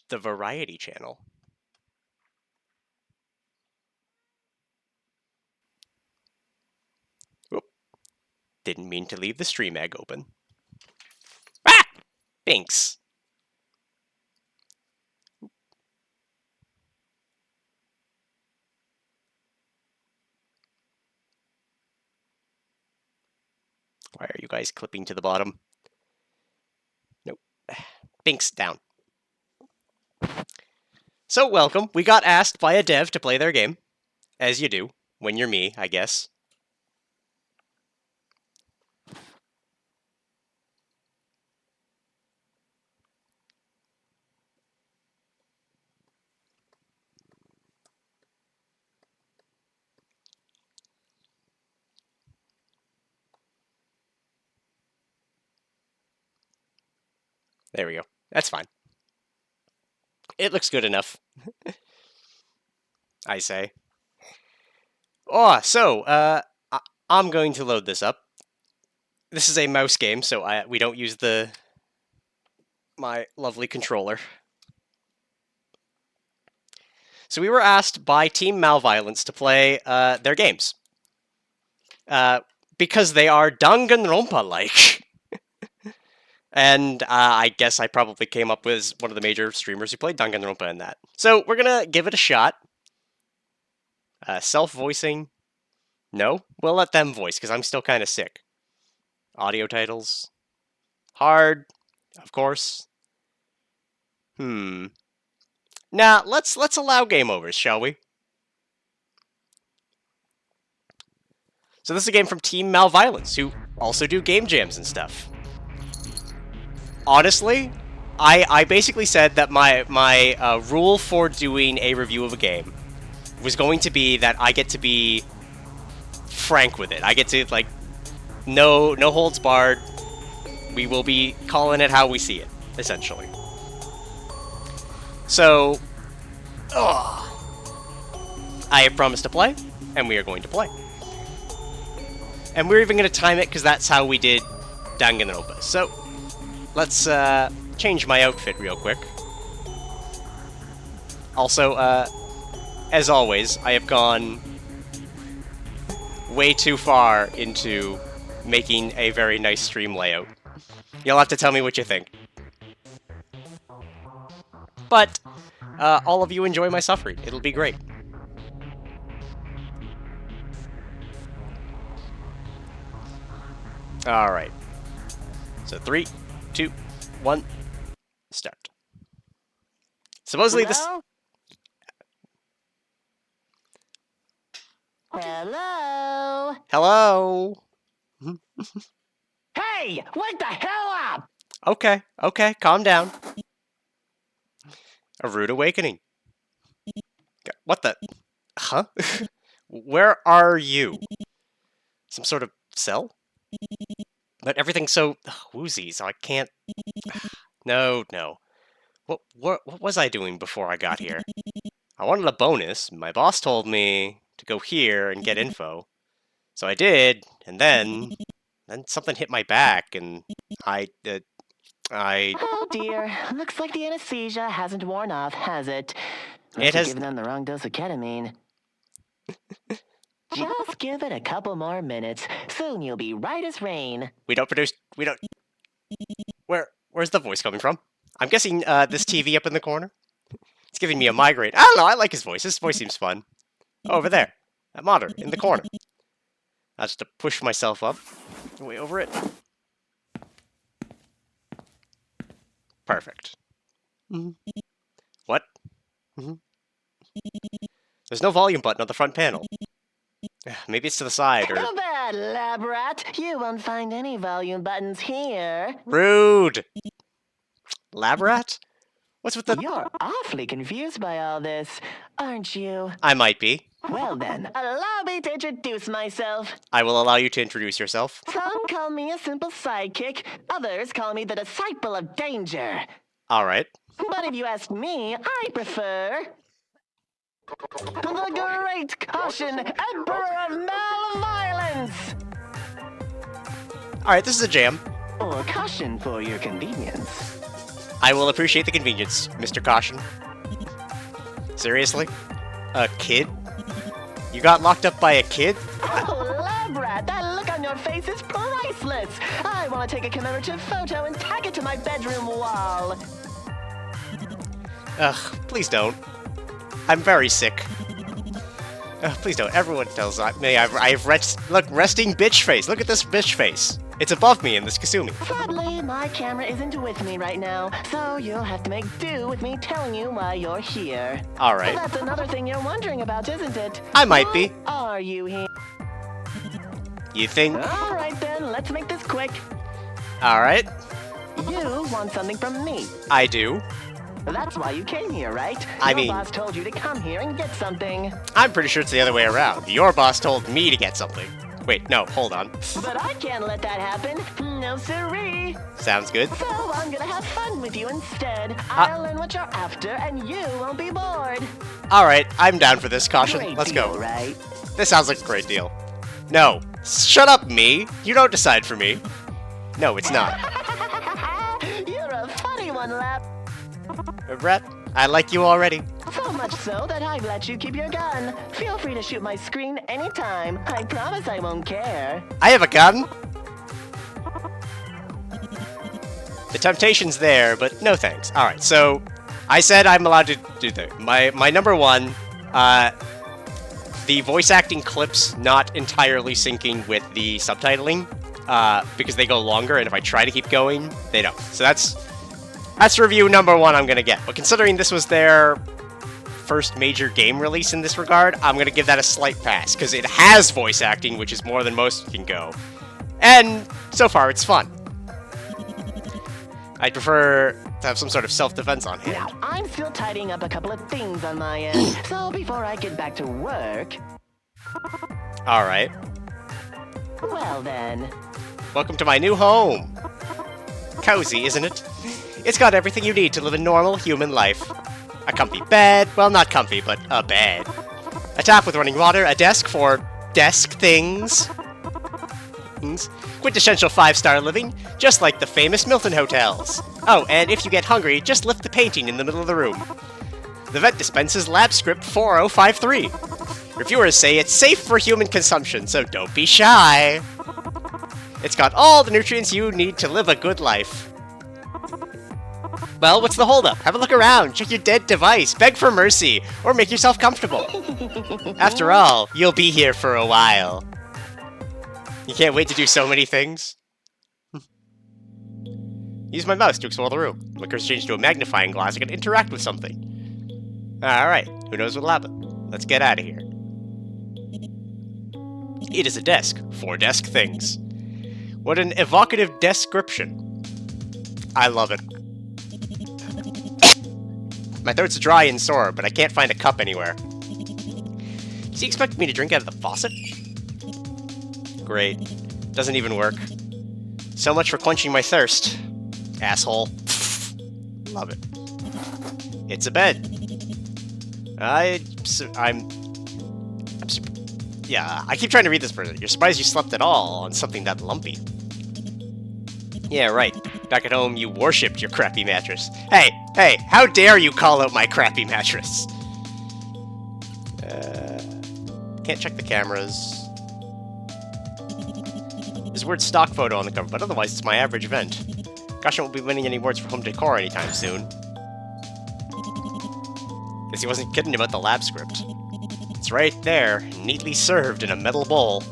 the variety channel. Oop. Didn't mean to leave the stream egg open. Ah! Thanks. Why are you guys clipping to the bottom? Nope. Binks down. So welcome. We got asked by a dev to play their game. As you do, when you're me, I guess. There we go. That's fine. It looks good enough. I say. Oh, so, I'm going to load this up. This is a mouse game, so we don't use my lovely controller. So we were asked by Team malViolence to play their games. Because they are Danganronpa-like. And I guess I probably came up with one of the major streamers who played Danganronpa in that. So we're gonna give it a shot. Self-voicing? No? We'll let them voice, because I'm still kind of sick. Audio titles? Hard? Of course. Nah, let's allow game overs, shall we? So this is a game from Team malViolence, who also do game jams and stuff. Honestly, I basically said that my rule for doing a review of a game was going to be that I get to be frank with it. I get to, like, no holds barred. We will be calling it how we see it, essentially. So, I have promised to play, and we are going to play. And we're even going to time it, because that's how we did Danganronpa. So, let's change my outfit real quick. Also, as always, I have gone way too far into making a very nice stream layout. You'll have to tell me what you think. But, all of you enjoy my suffering. It'll be great. Alright. So 3, 2, 1, start. Supposedly Hello? this... Hello? Hello? Hey! Wake the hell up! Okay, calm down. A rude awakening. What the... Huh? Where are you? Some sort of cell? But everything's so woozy, so I can't... No. What was I doing before I got here? I wanted a bonus. My boss told me to go here and get info. So I did, and then something hit my back, and I... Oh dear, looks like the anesthesia hasn't worn off, has it? It has... Given them the wrong dose of ketamine. Just give it a couple more minutes. Soon you'll be right as rain. We don't... Where's the voice coming from? I'm guessing this TV up in the corner? It's giving me a migraine. I don't know, I like his voice. His voice seems fun. Over there. That monitor, in the corner. I have to push myself up. Way over it. Perfect. What? There's no volume button on the front panel. Maybe it's to the side, or... Too bad, lab rat. You won't find any volume buttons here. Rude! Lab rat? What's with the... You're awfully confused by all this, aren't you? I might be. Well then, allow me to introduce myself. I will allow you to introduce yourself. Some call me a simple sidekick, others call me the disciple of danger. Alright. But if you ask me, I prefer... the great Cautionne, Emperor of malViolence! Alright, this is a jam. Or Cautionne for your convenience. I will appreciate the convenience, Mr. Caution. Seriously? A kid? You got locked up by a kid? Oh, lab rat, that look on your face is priceless. I want to take a commemorative photo and tag it to my bedroom wall. Ugh, please don't. I'm very sick. Ugh, please don't. Everyone tells me I have resting bitch face. Look at this bitch face. It's above me in this Kasumi. Sadly, my camera isn't with me right now, so you'll have to make do with me telling you why you're here. Alright. That's another thing you're wondering about, isn't it? I might be. Why are you here? You think? Alright then, let's make this quick. Alright. You want something from me. I do. That's why you came here, right? Your boss told you to come here and get something. I'm pretty sure it's the other way around. Your boss told me to get something. Wait, no, hold on. But I can't let that happen. No siree. Sounds good. So I'm gonna have fun with you instead. I'll learn what you're after, and you won't be bored. Alright, I'm down for this, Caution. Great Let's deal, go. right? This sounds like a great deal. No. Shut up, me. You don't decide for me. No, it's not. You're a funny one, Lap. Brett, I like you already. So much so that I've let you keep your gun. Feel free to shoot my screen anytime. I promise I won't care. I have a gun. The temptation's there, but no thanks. Alright, so I said I'm allowed to do that. My number one, the voice acting clips not entirely syncing with the subtitling, because they go longer, and if I try to keep going, they don't. So that's review number one I'm gonna get. But considering this was their first major game release in this regard, I'm gonna give that a slight pass, because it has voice acting, which is more than most can go. And so far, it's fun. I'd prefer to have some sort of self-defense on hand. Now, I'm still tidying up a couple of things on my end, so before I get back to work... Alright. Well then... Welcome to my new home! Cozy, isn't it? It's got everything you need to live a normal human life. A comfy bed, well not comfy, but a bed. A tap with running water, a desk for desk things. Quintessential 5-star living, just like the famous Milton hotels. Oh, and if you get hungry, just lift the painting in the middle of the room. The vet dispenses lab script 4053. Reviewers say it's safe for human consumption, so don't be shy. It's got all the nutrients you need to live a good life. Well, what's the holdup? Have a look around, check your dead device, beg for mercy, or make yourself comfortable. After all, you'll be here for a while. You can't wait to do so many things. Use my mouse to explore the room. My cursor changed to a magnifying glass. I can interact with something. Alright, who knows what'll happen. Let's get out of here. It is a desk. 4 desk things. What an evocative description. I love it. My throat's dry and sore, but I can't find a cup anywhere. Does he expect me to drink out of the faucet? Great. Doesn't even work. So much for quenching my thirst. Asshole. Love it. It's a bed. Yeah, I keep trying to read this person. You're surprised you slept at all on something that lumpy. Yeah, right. Back at home, you worshipped your crappy mattress. Hey, how dare you call out my crappy mattress? Can't check the cameras. There's a weird stock photo on the cover, but otherwise it's my average vent. Gosh, I won't be winning any awards for home decor anytime soon. Guess he wasn't kidding about the lab script. It's right there, neatly served in a metal bowl.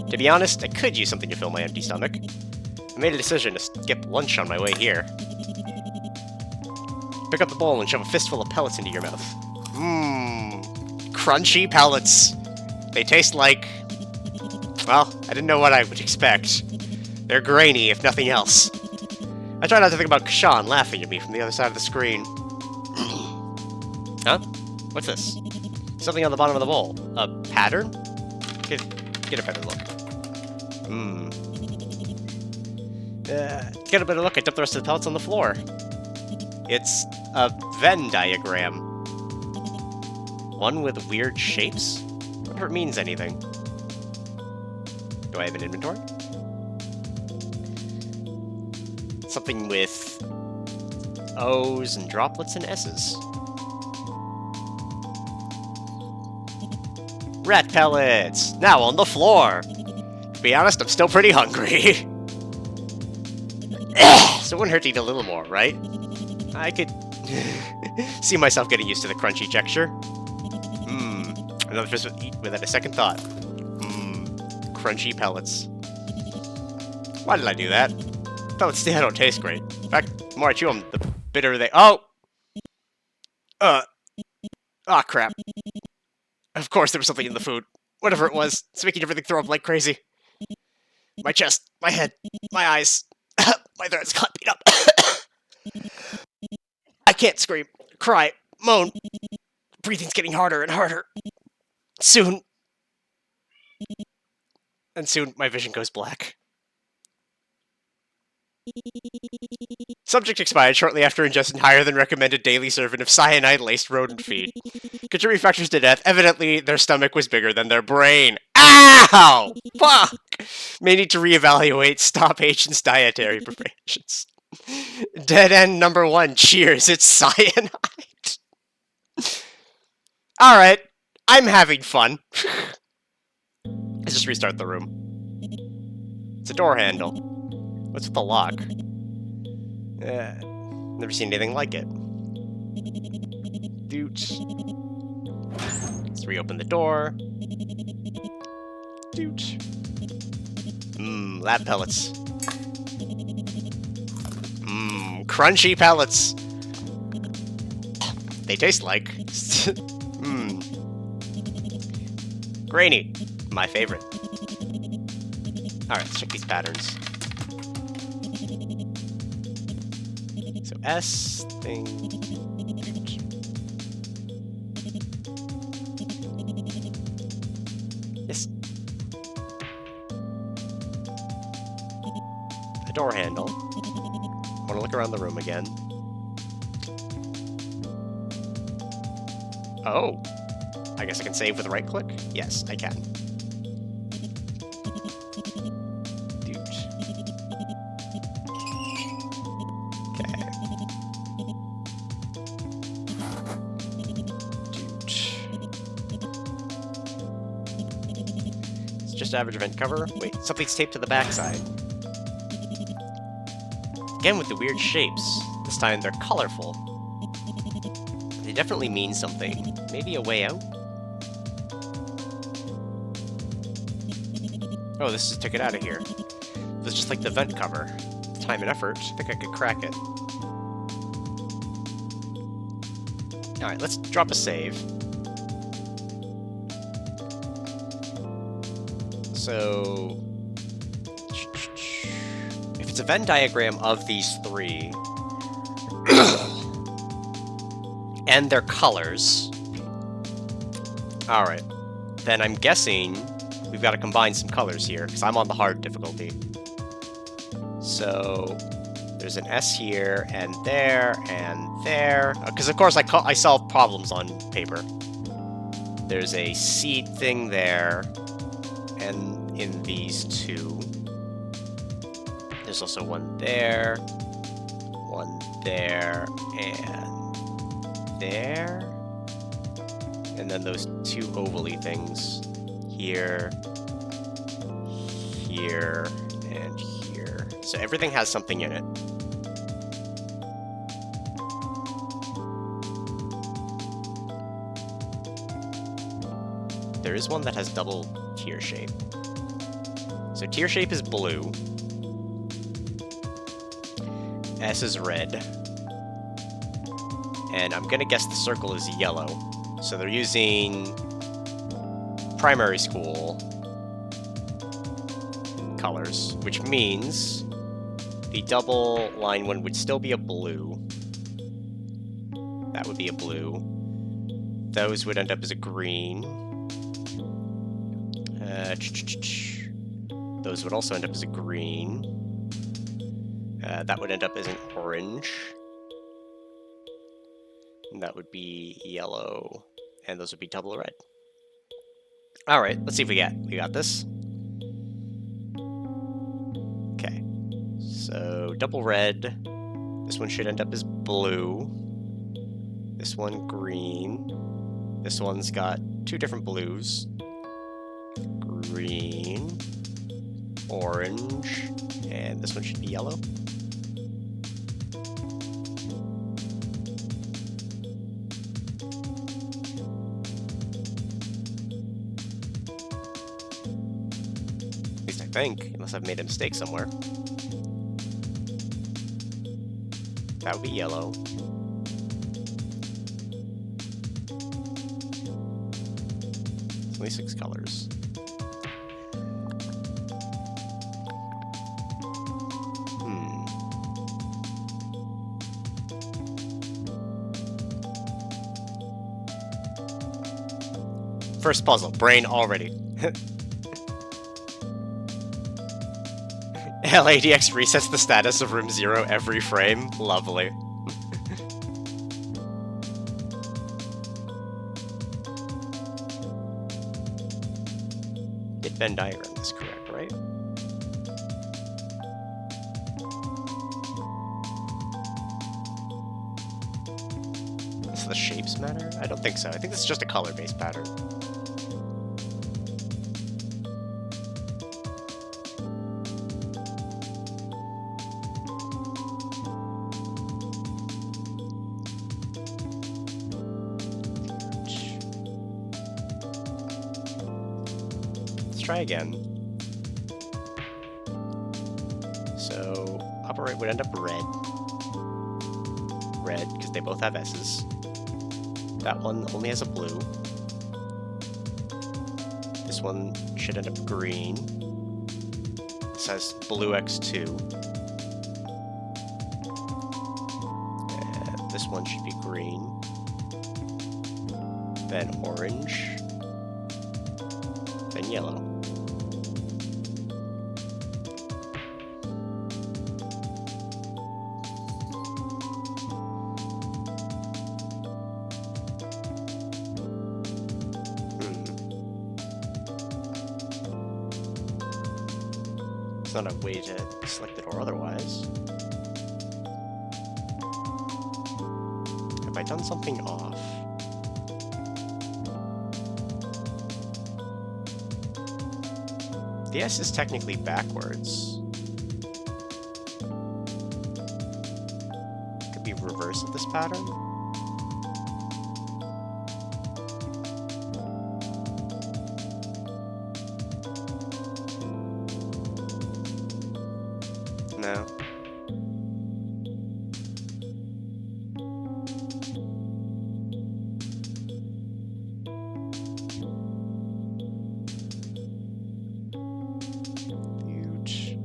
To be honest, I could use something to fill my empty stomach. I made a decision to skip lunch on my way here. Pick up the bowl and shove a fistful of pellets into your mouth. Mmm, crunchy pellets. They taste like... well, I didn't know what I would expect. They're grainy, if nothing else. I try not to think about Cautionne laughing at me from the other side of the screen. Huh? What's this? Something on the bottom of the bowl. A pattern? Get a better look. Get a better look. I dumped the rest of the pellets on the floor. It's a Venn diagram. One with weird shapes? I wonder if it means anything. Do I have an inventory? Something with O's and droplets and S's. Rat pellets! Now on the floor! To be honest, I'm still pretty hungry. So it wouldn't hurt to eat a little more, right? I could see myself getting used to the crunchy texture. Another fish without a second thought. Crunchy pellets. Why did I do that? Pellets still don't taste great. In fact, the more I chew them, the bitter they— Oh! Ah, crap. Of course there was something in the food. Whatever it was, it's making everything throw up like crazy. My chest, my head, my eyes, my throat's got beat up. I can't scream, cry, moan. Breathing's getting harder and harder. Soon. And soon my vision goes black. Subject expired shortly after ingesting higher than recommended daily serving of cyanide-laced rodent feed. Contributing factors to death, evidently their stomach was bigger than their brain. Ow! Fuck! May need to reevaluate, stop agent's dietary preparations. Dead end number 1, cheers, it's cyanide. Alright, I'm having fun. Let's just restart the room. It's a door handle. What's with the lock? Never seen anything like it. Doot. Let's reopen the door. Doot. Lab pellets. Crunchy pellets. They taste like. Grainy. My favorite. Alright, let's check these patterns. So S thing. Yes. A door handle. Want to look around the room again. Oh. I guess I can save with a right click? Yes, I can. Just average event cover. Wait, something's taped to the backside. Again with the weird shapes. This time they're colorful. They definitely mean something. Maybe a way out? Oh, this is to get out of here. This is just like the vent cover. Time and effort. I think I could crack it. Alright, let's drop a save. So, if it's a Venn diagram of these three, and their colors, alright, then I'm guessing we've got to combine some colors here, because I'm on the hard difficulty. So, there's an S here, and there, because of course I solve problems on paper. There's a seed thing there, and in these two. There's also one there, and there. And then those two ovally things here, here, and here. So everything has something in it. There is one that has double tear shape. So tear shape is blue. S is red. And I'm gonna guess the circle is yellow. So they're using primary school colors, which means the double line one would still be a blue. That would be a blue. Those would end up as a green. Those would also end up as a green. That would end up as an orange. And that would be yellow. And those would be double red. Alright, let's see if we got this. Okay. So double red. This one should end up as blue. This one green. This one's got two different blues. Green, orange, and this one should be yellow. At least I think, unless I've made a mistake somewhere. That would be yellow. It's only 6 colors. First puzzle, brain already. LADX resets the status of room 0 every frame. Lovely. Did Venn diagram this correct, right? Does the shapes matter? I don't think so. I think this is just a color-based pattern. Try again. So upper right would end up red. Red, because they both have S's. That one only has a blue. This one should end up green. This has blue X2. And this one should be green. Then orange. Then yellow. It's not a way to select it or otherwise. Have I done something off? The S is technically backwards. Could be reverse of this pattern. No. Huge.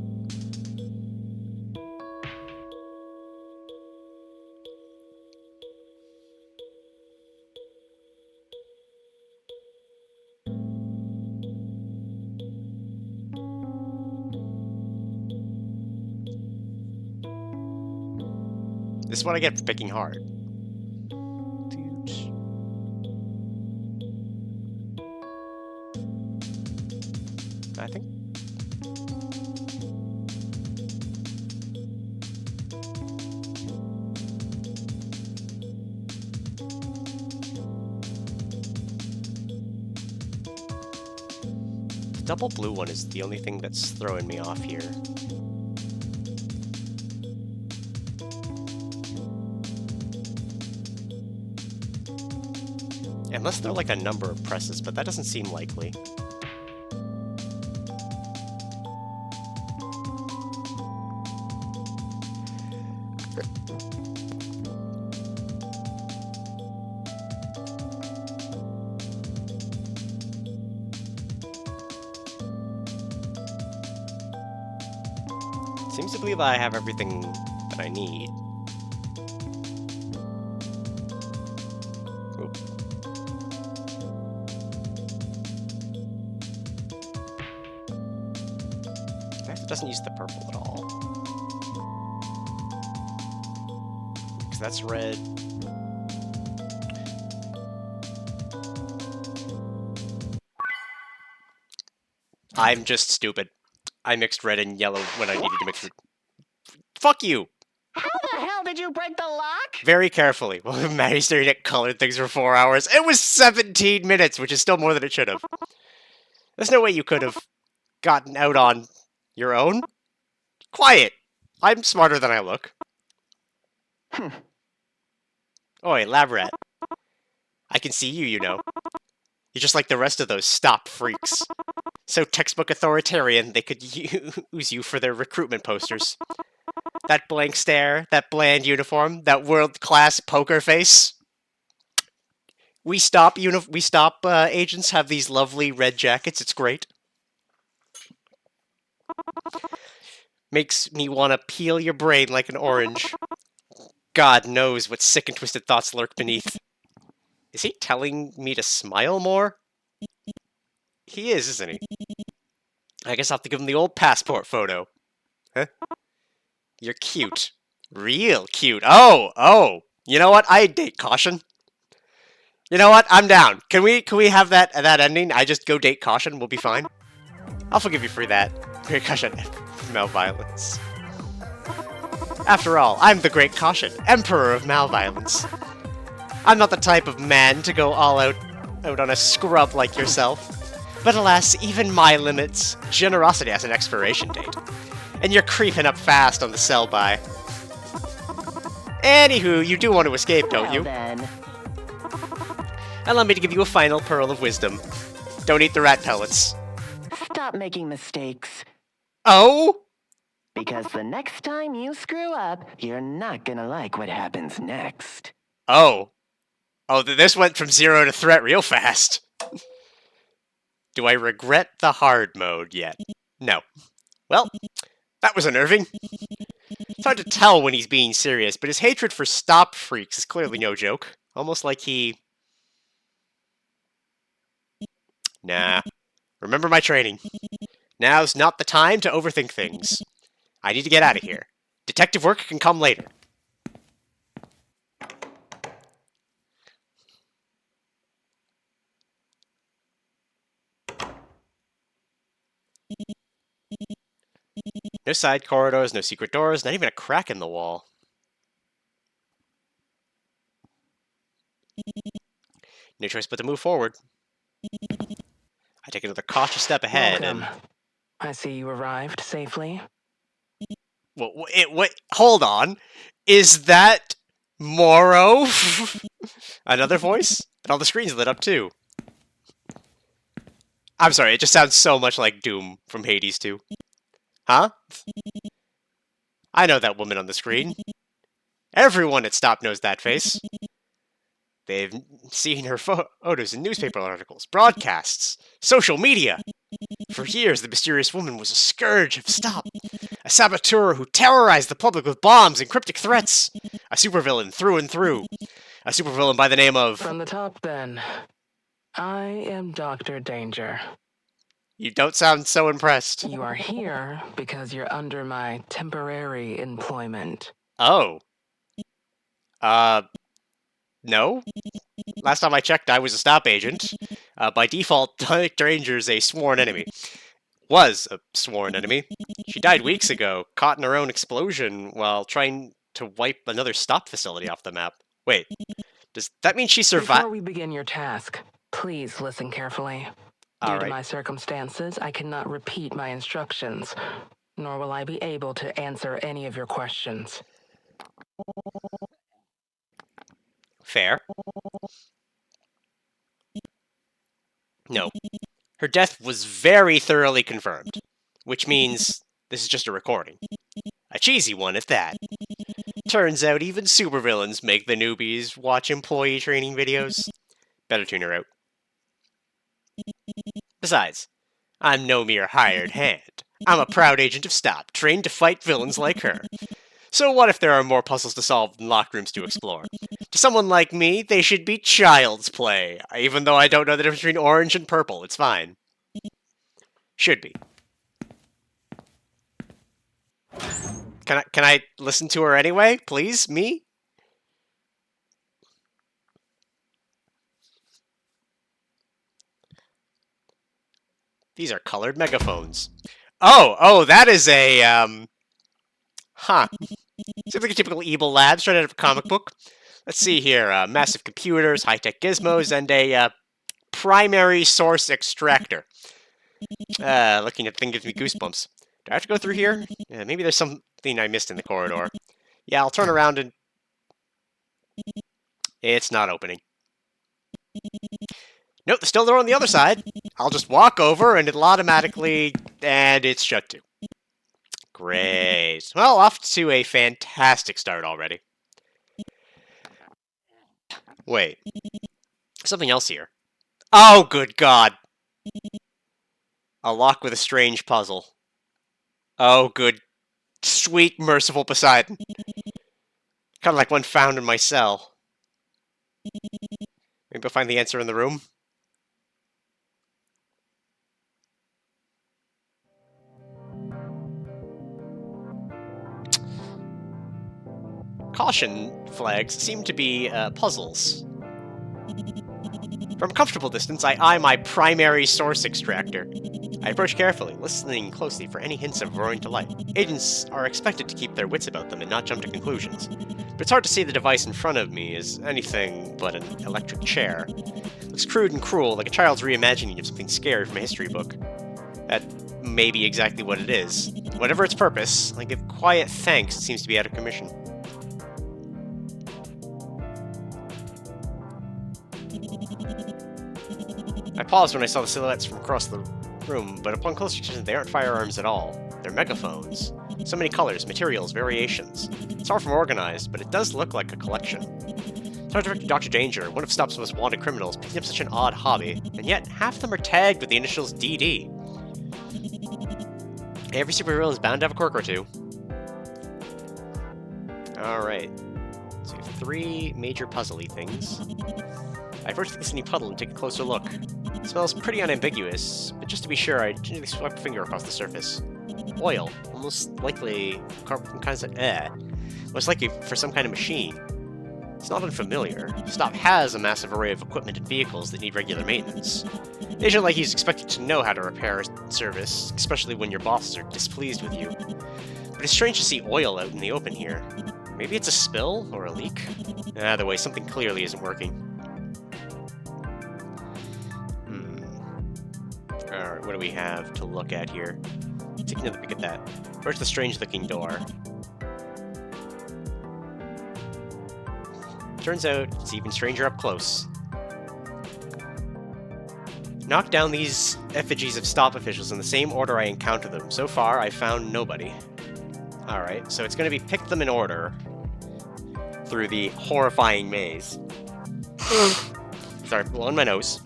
This is what I get for picking hard. I think. The double blue one is the only thing that's throwing me off here. Unless they're like a number of presses, but that doesn't seem likely. Seems to believe I have everything that I need. Oop. In fact, it doesn't use the purple at all. Because that's red. I'm just stupid. I mixed red and yellow when I needed to mix red. Fuck you! How the hell did you break the lock? Very carefully. Well, Maddie's staring at colored things for 4 hours. It was 17 minutes, which is still more than it should have. There's no way you could have gotten out on your own. Quiet. I'm smarter than I look. Oi, lab rat. I can see you, you know. You're just like the rest of those stop freaks. So textbook authoritarian, they could use you for their recruitment posters. That blank stare, that bland uniform, that world-class poker face. We stop agents have these lovely red jackets. It's great. Makes me want to peel your brain like an orange. God knows what sick and twisted thoughts lurk beneath. Is he telling me to smile more? He is, isn't he? I guess I'll have to give him the old passport photo. Huh? You're cute. Real cute. Oh! You know what? I date Cautionne. You know what? I'm down. Can we have that ending? I just go date Cautionne. We'll be fine. I'll forgive you for that. Great Cautionne. malViolence. After all, I'm the Great Cautionne, Emperor of malViolence. I'm not the type of man to go all out on a scrub like yourself. But alas, even my limits. Generosity has an expiration date. And you're creeping up fast on the sell-by. Anywho, you do want to escape, don't you? Then. Allow me to give you a final pearl of wisdom. Don't eat the rat pellets. Stop making mistakes. Oh? Because the next time you screw up, you're not gonna like what happens next. Oh. Oh, this went from 0 to threat real fast. Do I regret the hard mode yet? No. Well, that was unnerving. It's hard to tell when he's being serious, but his hatred for stop freaks is clearly no joke. Almost like he... Nah. Remember my training. Now's not the time to overthink things. I need to get out of here. Detective work can come later. No side corridors, no secret doors, not even a crack in the wall. No choice but to move forward. I take another cautious step ahead Welcome. I see you arrived safely. What? Hold on. Is that Morrow? Another voice? And all the screens lit up too. I'm sorry, it just sounds so much like Doom from Hades 2. Huh? I know that woman on the screen. Everyone at Stop knows that face. They've seen her photos in newspaper articles, broadcasts, social media. For years, the mysterious woman was a scourge of Stop. A saboteur who terrorized the public with bombs and cryptic threats. A supervillain through and through. A supervillain by the name of... From the top, then. I am Dr. Danger. You don't sound so impressed. You are here because you're under my temporary employment. Oh. No? Last time I checked, I was a Stop agent. By default, Dr. Danger's a sworn enemy. Was a sworn enemy. She died weeks ago, caught in her own explosion while trying to wipe another Stop facility off the map. Wait, does that mean she survived? Before we begin your task, please listen carefully. Due to my circumstances, I cannot repeat my instructions, nor will I be able to answer any of your questions. Fair. No. Her death was very thoroughly confirmed, which means this is just a recording. A cheesy one at that. Turns out even supervillains make the newbies watch employee training videos. Better tune her out. Besides, I'm no mere hired hand. I'm a proud agent of Stop, trained to fight villains like her. So what if there are more puzzles to solve than locked rooms to explore? To someone like me, they should be child's play. Even though I don't know the difference between orange and purple, it's fine. Should be. Can I listen to her anyway, please? Me? These are colored megaphones. Oh, that is a, Huh. Seems like a typical evil lab straight out of a comic book. Let's see here. Massive computers, high-tech gizmos, and a primary source extractor. Looking at the thing gives me goosebumps. Do I have to go through here? Maybe there's something I missed in the corridor. Yeah, I'll turn around and... It's not opening. Nope, there's still a door on the other side. I'll just walk over and it'll automatically... And it's shut too. Great. Well, off to a fantastic start already. Wait. Something else here. Oh, good God. A lock with a strange puzzle. Oh, good. Sweet, merciful Poseidon. Kind of like one found in my cell. Maybe I'll find the answer in the room. Caution flags seem to be puzzles. From a comfortable distance, I eye my primary source extractor. I approach carefully, listening closely for any hints of roaring to life. Agents are expected to keep their wits about them and not jump to conclusions. But it's hard to see the device in front of me as anything but an electric chair. It looks crude and cruel, like a child's reimagining of something scary from a history book. That may be exactly what it is. Whatever its purpose, I give quiet thanks it seems to be out of commission. I paused when I saw the silhouettes from across the room, but upon closer attention, they aren't firearms at all. They're megaphones. So many colors, materials, variations. It's far from organized, but it does look like a collection. Star Director Dr. Danger, one of Stop's most wanted criminals, picking up such an odd hobby, and yet half of them are tagged with the initials DD. Every superhero is bound to have a quirk or two. Alright. So we have 3 major puzzly things. I approach the glistening puddle and take a closer look. It smells pretty unambiguous, but just to be sure, I gently swipe a finger across the surface. Oil, almost likely most likely for some kind of machine. It's not unfamiliar. Stop has a massive array of equipment and vehicles that need regular maintenance. It isn't like he's expected to know how to repair a service, especially when your bosses are displeased with you. But it's strange to see oil out in the open here. Maybe it's a spill or a leak? Either way, something clearly isn't working. Alright, what do we have to look at here? Take another peek at that. Where's the strange-looking door? Turns out, it's even stranger up close. Knock down these effigies of Stop officials in the same order I encounter them. So far, I've found nobody. Alright, so it's going to be pick them in order through the horrifying maze. Sorry, blowing my nose.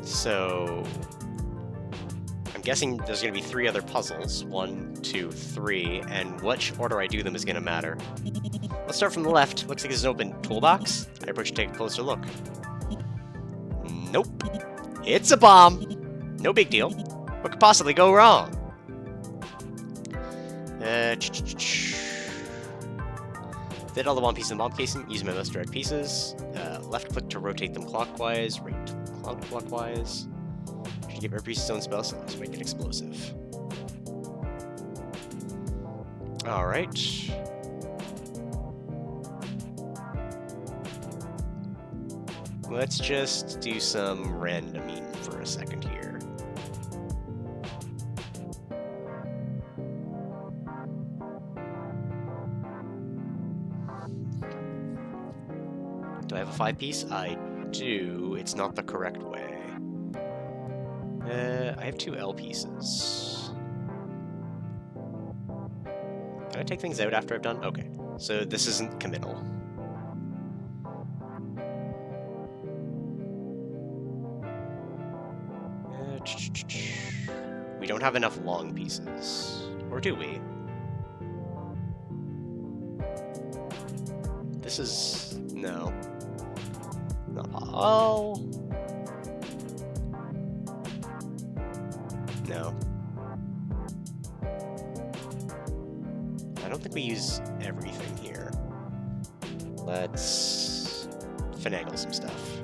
So, I'm guessing there's going to be 3 other puzzles. 1, 2, 3, and which order I do them is going to matter. Let's start from the left. Looks like there's an open toolbox. I approach to take a closer look. Nope. It's a bomb. No big deal. What could possibly go wrong? Fit all the 1 piece in the bomb casing. Use my mouse to direct pieces. Left click to rotate them clockwise. Right counterclockwise. Should give every piece its own spell, so let's make it explosive. Alright. Let's just do some randoming for a second here. Do I have a 5-piece? I do. It's not the correct way. I have 2 L pieces. Can I take things out after I've done? Okay. So this isn't committal. We don't have enough long pieces. Or do we? This is... no. Not... oh... no. I don't think we use everything here. Let's finagle some stuff.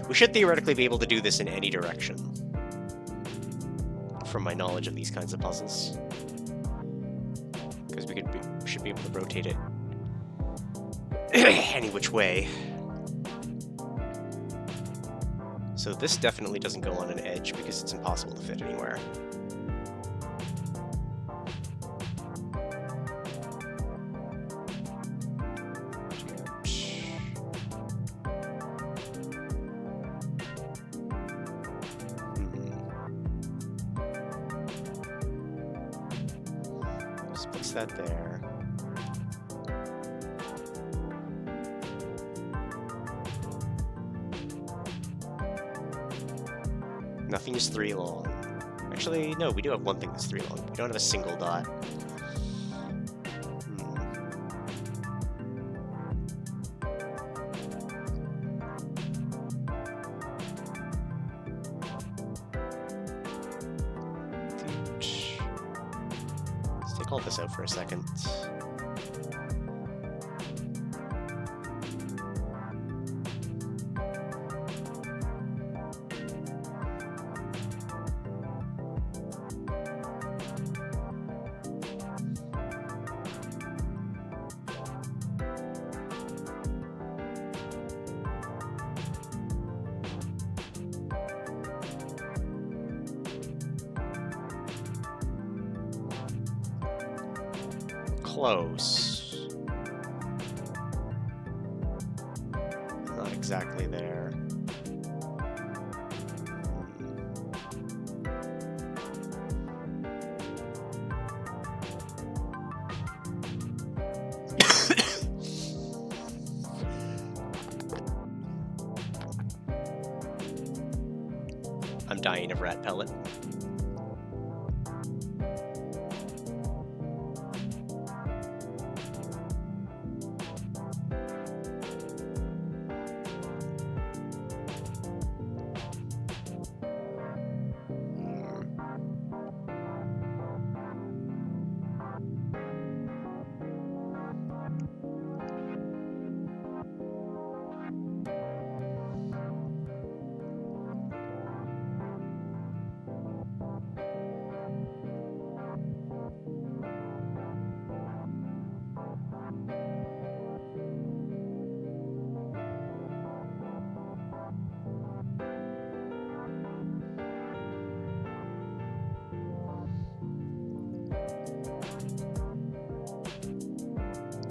We should theoretically be able to do this in any direction. from my knowledge of these kinds of puzzles. Because we should be able to rotate it any which way. So this definitely doesn't go on an edge because it's impossible to fit anywhere. Just place that there. Nothing is 3 long. Actually, no, we do have one thing that's 3 long. We don't have a single dot. Let's take all this out for a second. Close. Not exactly there. I'm dying of rat pellet.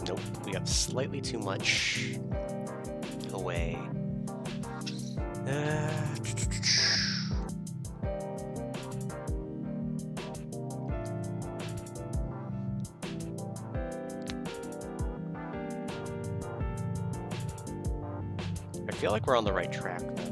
Nope, we got slightly too much away. I feel like we're on the right track, though.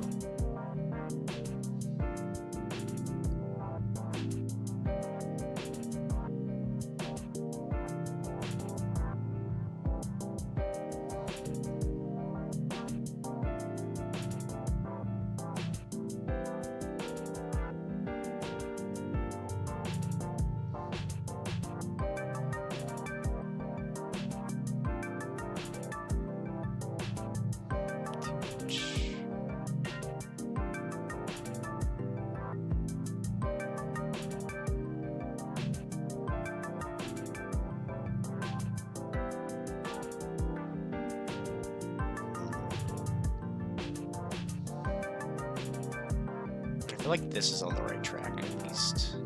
I feel like this is on the right track, at least.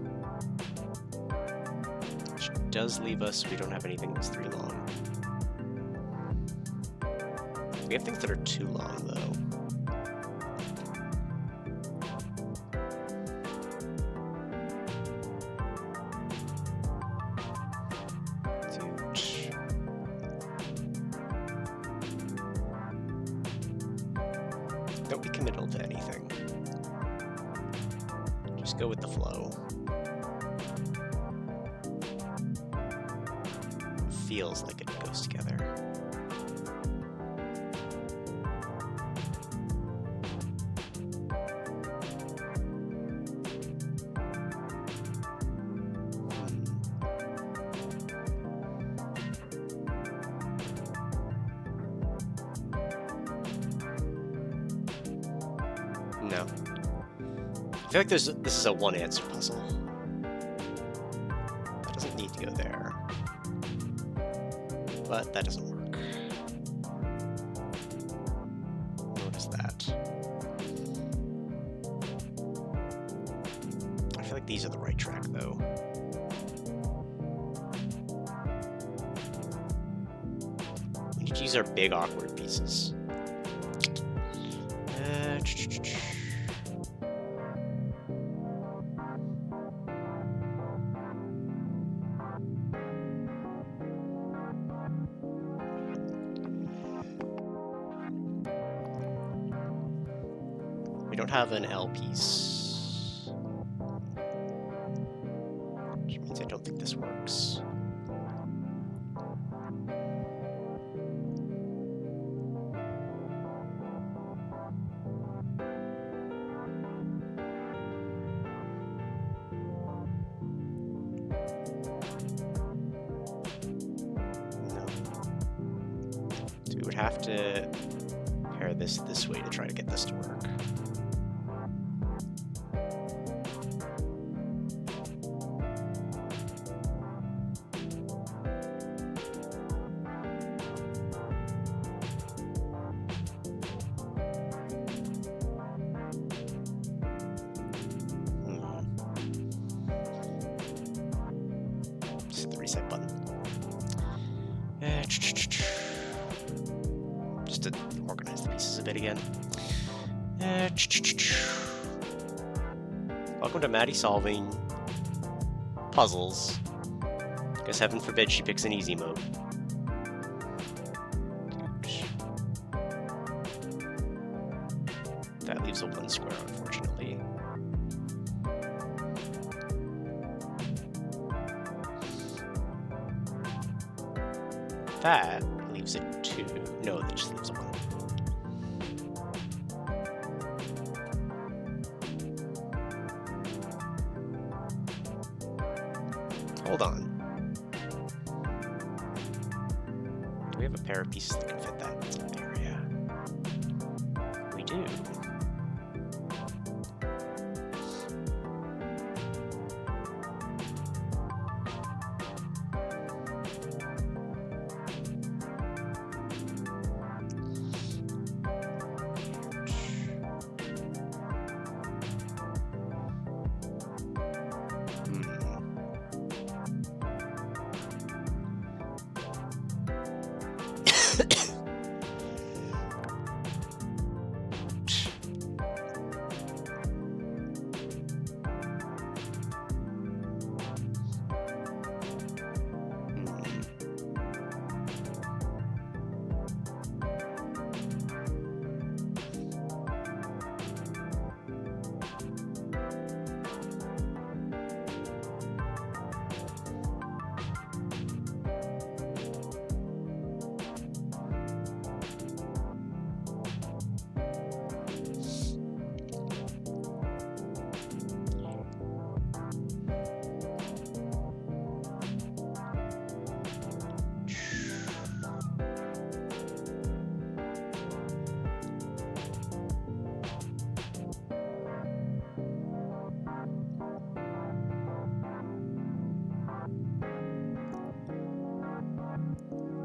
Which does leave us, we don't have anything that's 3 long. We have things that are 2 long, though. Don't be committal to anything. Just go with the flow. Feels like it goes together. No. I feel like this is a one-answer puzzle. to go there. But that doesn't work. What is that? I feel like these are the right track, though. We need to use our big, awkward pieces. We don't have an L piece, which means I don't think this works. No. So we would have to pair this way to try to get this to work. Just hit the reset button. Just to organize the pieces a bit again. Welcome to Maddie solving puzzles. Guess heaven forbid she picks an easy mode. That leaves a 1 square, unfortunately. That leaves a 2. No, that just leaves a 1. Hold on. Do we have a pair of pieces that can fit that area? We do.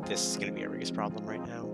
This is going to be our biggest problem right now.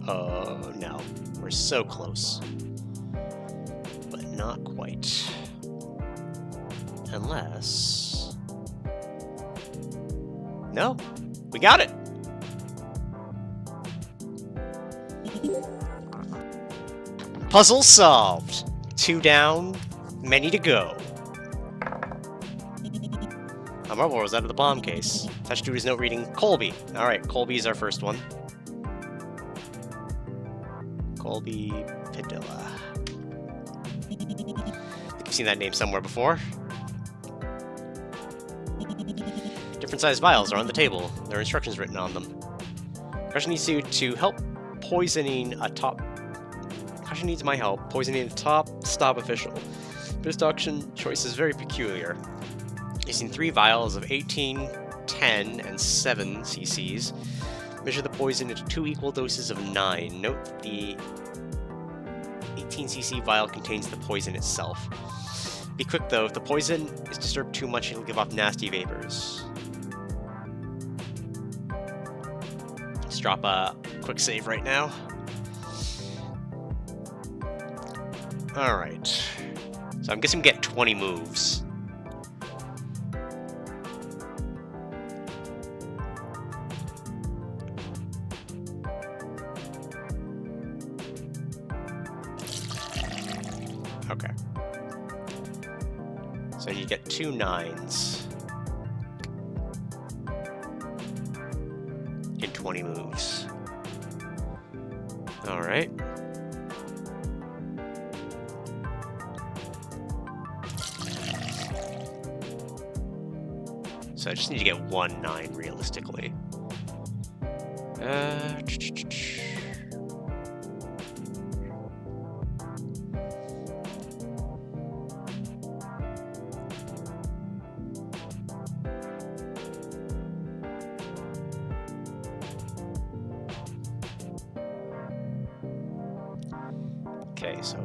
Oh, no. We're so close. But not quite. Unless... No. We got it! Puzzle solved. 2 down, many to go. A marble rolls out of the bomb case. Attached to his note reading, Colby. Alright, Colby is our first one. Colby Padilla. I think I've seen that name somewhere before. Different sized vials are on the table. There are instructions written on them. Cautionne needs you to help poisoning a top... Cautionne needs my help poisoning a top stop official. But his doctrine choice is very peculiar. Using 3 vials of 18, 10, and 7 cc's. Measure the poison into 2 equal doses of 9. Note that the 18cc vial contains the poison itself. Be quick though, if the poison is disturbed too much, it'll give off nasty vapors. Let's drop a quick save right now. Alright. So I'm guessing we get 20 moves. Okay. So you get 2 9s in 20 moves. Alright. So I just need to get 1 9 realistically. Okay, so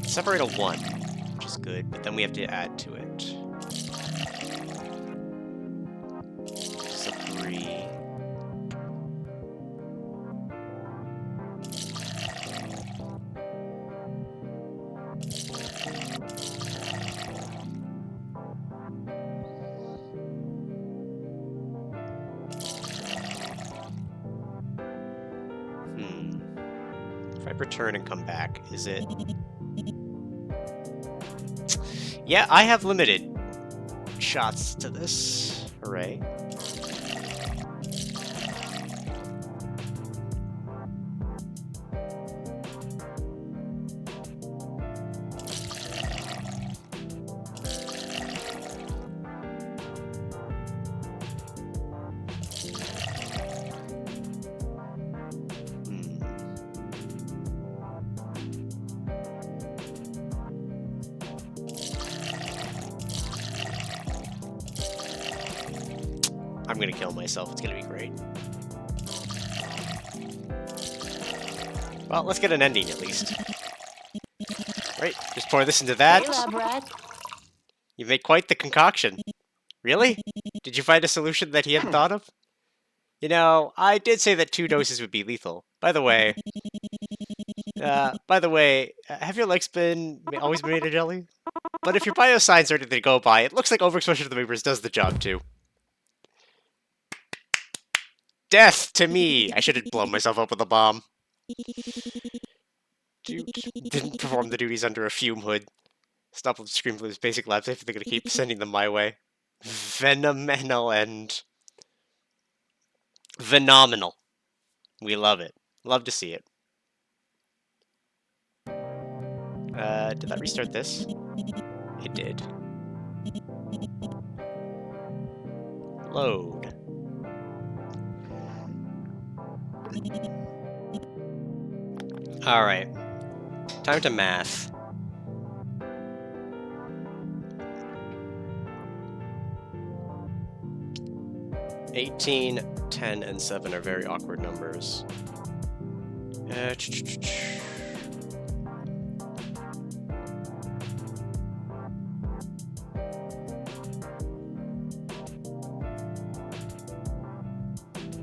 separate a 1, which is good, but then we have to add to it. Just a 3. If I return and come back, is it... Yeah, I have limited shots to this. Hooray. I'm gonna kill myself, it's gonna be great. Well, let's get an ending at least. Right, just pour this into that. Hey, lab rat. You've made quite the concoction. Really? Did you find a solution that he hadn't thought of? You know, I did say that 2 doses would be lethal. By the way, have your legs always been made of jelly? But if your bio signs are ready to go by, it looks like overexposure to the vapors does the job too. Death to me! I should have blown myself up with a bomb. Didn't perform the duties under a fume hood. Stop the screen blues basic labs if they're gonna keep sending them my way. Phenomenal and... phenomenal. We love it. Love to see it. Did that restart this? It did. Load. Alright. Time to math. $18, 10, and 7 are very awkward numbers.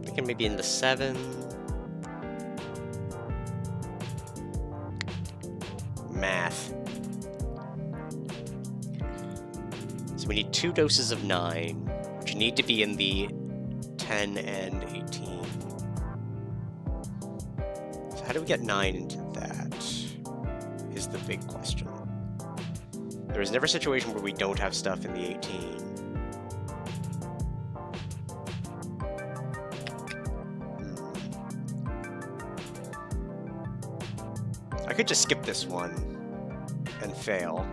Thinking maybe in the 7. Math. So we need 2 doses of 9, which need to be in the 10 and 18. So how do we get 9 into that? Is the big question. There is never a situation where we don't have stuff in the 18. could just skip this one and fail,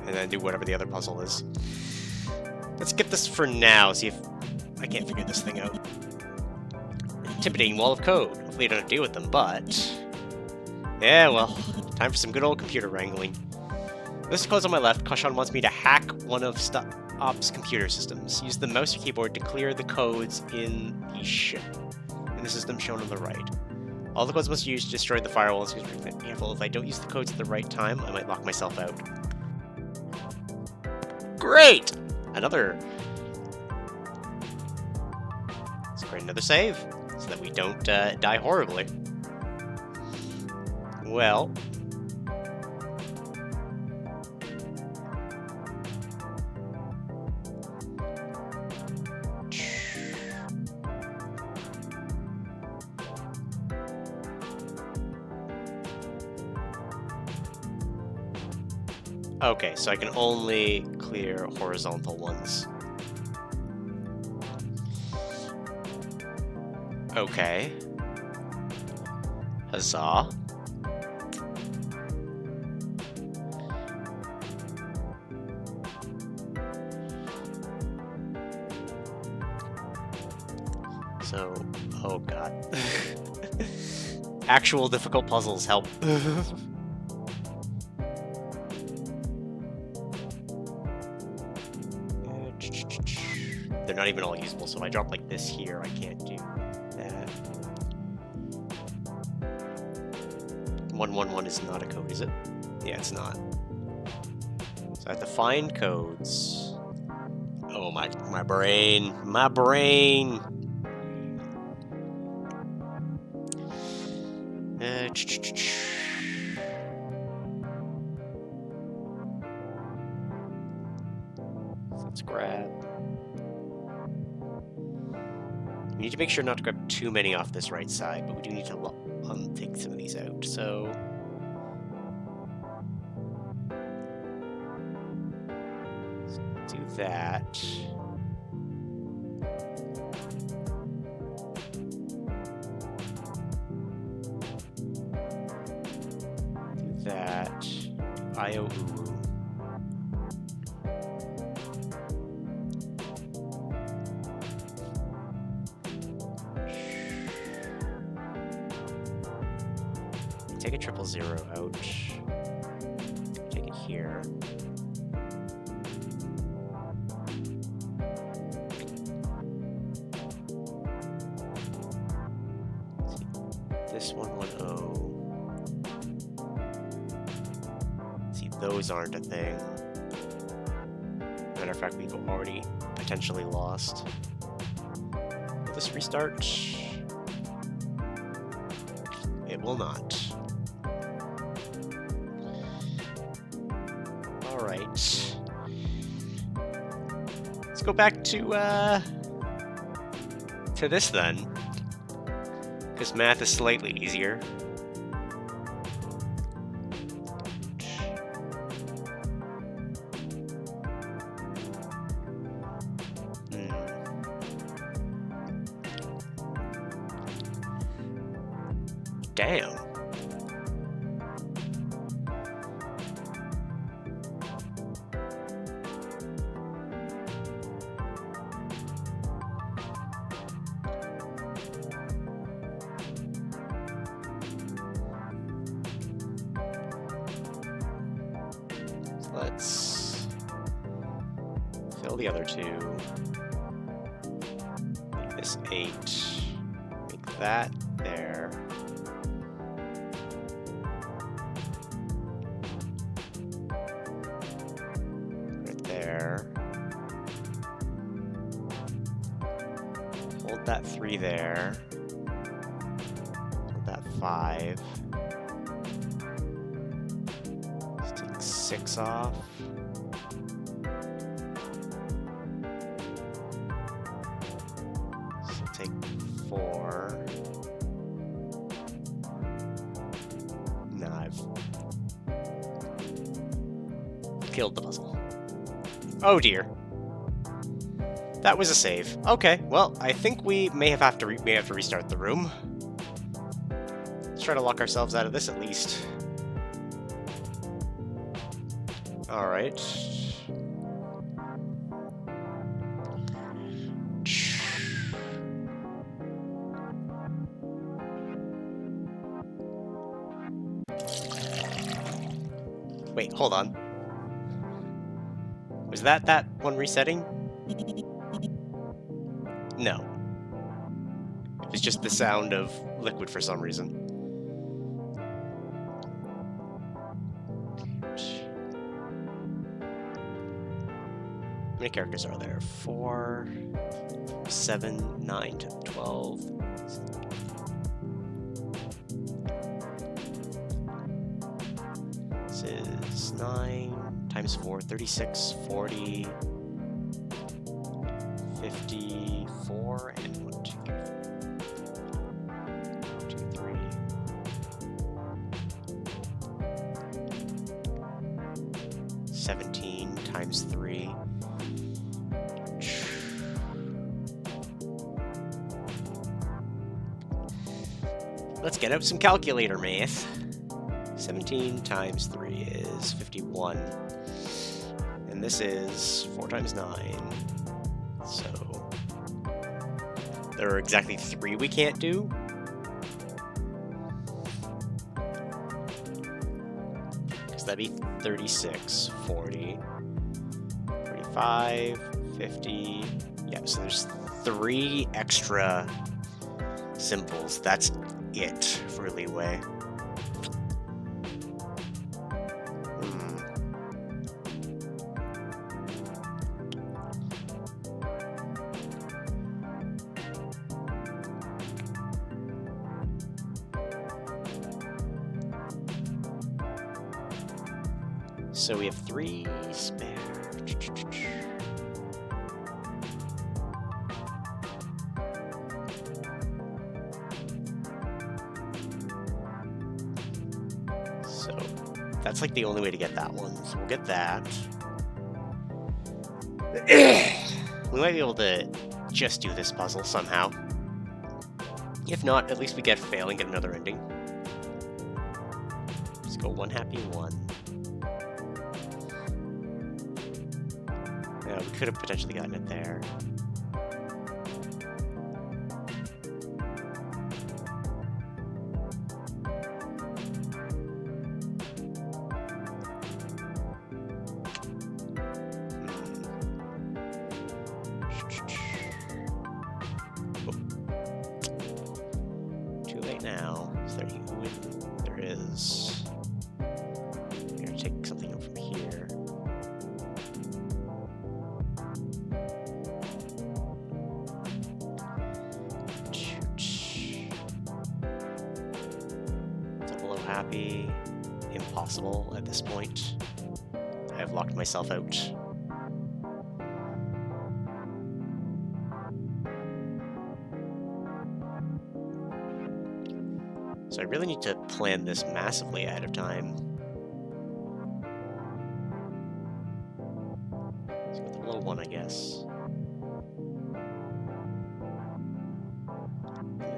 and then do whatever the other puzzle is. Let's skip this for now, see if I can't figure this thing out. Intimidating wall of code. Hopefully I don't have to deal with them, but... yeah, well, time for some good old computer wrangling. This is close on my left. Cautionne wants me to hack one of Ops computer systems. Use the mouse or keyboard to clear the codes in the system shown on the right. All the codes must use to destroy the firewall. So be careful, if I don't use the codes at the right time, I might lock myself out. Great! Another... let's create another save, so that we don't die horribly. Well... okay, so I can only clear horizontal ones. Okay. Huzzah. So, oh god. Actual difficult puzzles help. They're not even all usable, so if I drop like this here, I can't do that. 111 is not a code, is it? Yeah, it's not. So I have to find codes. Oh, my brain. My brain! Let's grab... we need to make sure not to grab too many off this right side, but we do need to take some of these out, so... let's do that. Do that. IOU. Take a 000 out. Take it here. This 110. See, those aren't a thing. Matter of fact, we've already potentially lost. Will this restart? It will not. Alright. Let's go back to this then. Because math is slightly easier. Damn. Let's fill the other two. Make this 8. Make that there. Right there. Hold that 3 there. Hold that 5. 6 off. So take 4. Nah, I've killed the puzzle. Oh dear. That was a save. Okay, well, I think we may have to restart the room. Let's try to lock ourselves out of this at least. Alright. Wait, hold on. Was that one resetting? No. It's just the sound of liquid for some reason. How many characters are there? 4, 7, 9, 10, 12. This is 9 times 4, 36, 40, 54, and 1, 2, 3. 17 times 3. Let's get out some calculator math. 17 times 3 is 51. And this is 4 times 9. So there are exactly 3 we can't do. Because that'd be 36, 40, 45, 50. Yeah, so there's 3 extra symbols. That's it for leeway. So we have 3 spare. So that's like the only way to get that one. So we'll get that. We might be able to just do this puzzle somehow. If not, at least we get fail and get another ending. Let's go 1 happy 1. Yeah, we could have potentially gotten it there. Too late now. Is there any? There is. I'm gonna take something out from here. Double O happy. Impossible at this point. I have locked myself out. So I really need to plan this massively ahead of time. Let's go with the low one, I guess.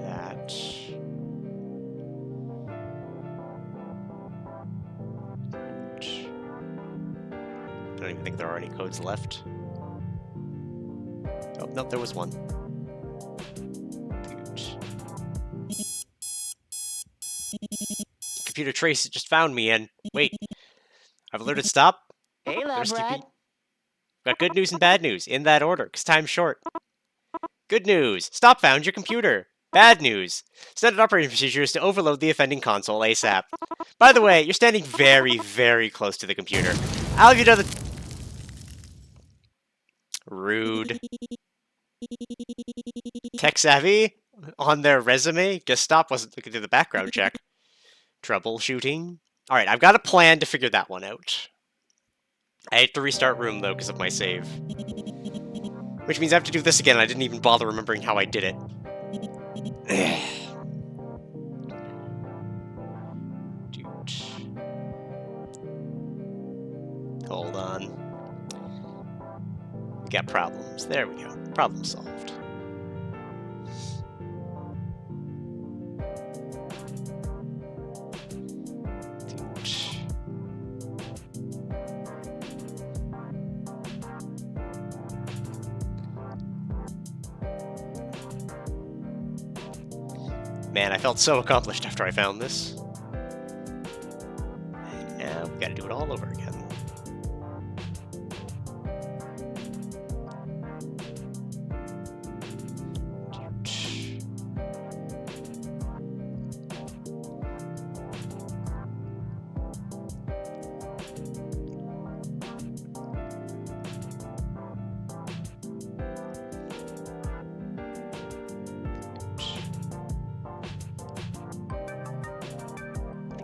That. I don't even think there are any codes left. Oh, nope, there was one. Computer trace just found me, and wait, I've alerted stop. Hey, love rat. Got good news and bad news in that order, because time's short. Good news, stop found your computer. Bad news, standard operating procedure is to overload the offending console ASAP. By the way, you're standing very, very close to the computer. I'll have you done the... Rude. Tech savvy on their resume. Just stop wasn't looking through the background check. Troubleshooting. Alright, I've got a plan to figure that one out. I hate to restart room, though, because of my save. Which means I have to do this again, and I didn't even bother remembering how I did it. Dude. Hold on. We got problems. There we go. Problem solved. Man, I felt so accomplished after I found this. And now we gotta do it all over again.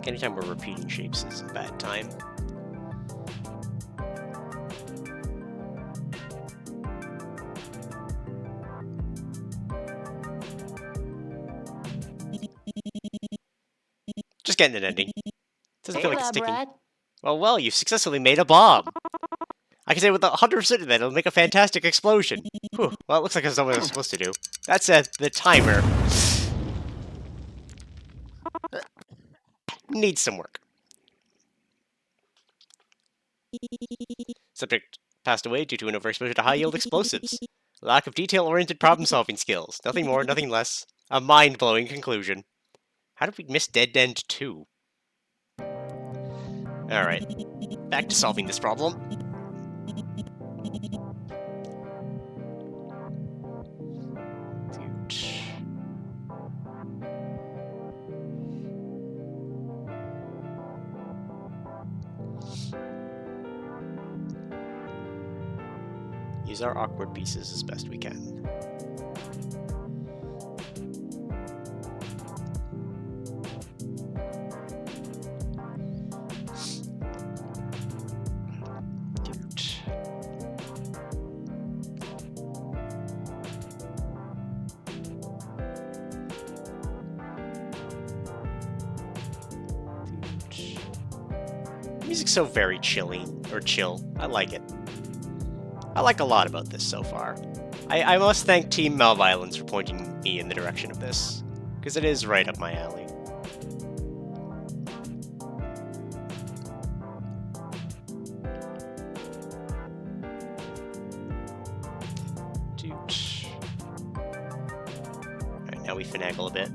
Anytime we're repeating shapes is a bad time. Just getting an ending. Doesn't feel like it's ticking. Well, you've successfully made a bomb. I can say with 100% of that, it'll make a fantastic explosion. Whew. Well, it looks like that's not what I was supposed to do. That said, the timer needs some work. Subject passed away due to an overexposure to high-yield explosives. Lack of detail-oriented problem-solving skills. Nothing more, nothing less. A mind-blowing conclusion. How did we miss Dead End 2? Alright, back to solving this problem. Use our awkward pieces as best we can. Music's so very chilling, or chill. I like it. I like a lot about this so far. I must thank Team malViolence for pointing me in the direction of this, because it is right up my alley. Alright, now we finagle a bit.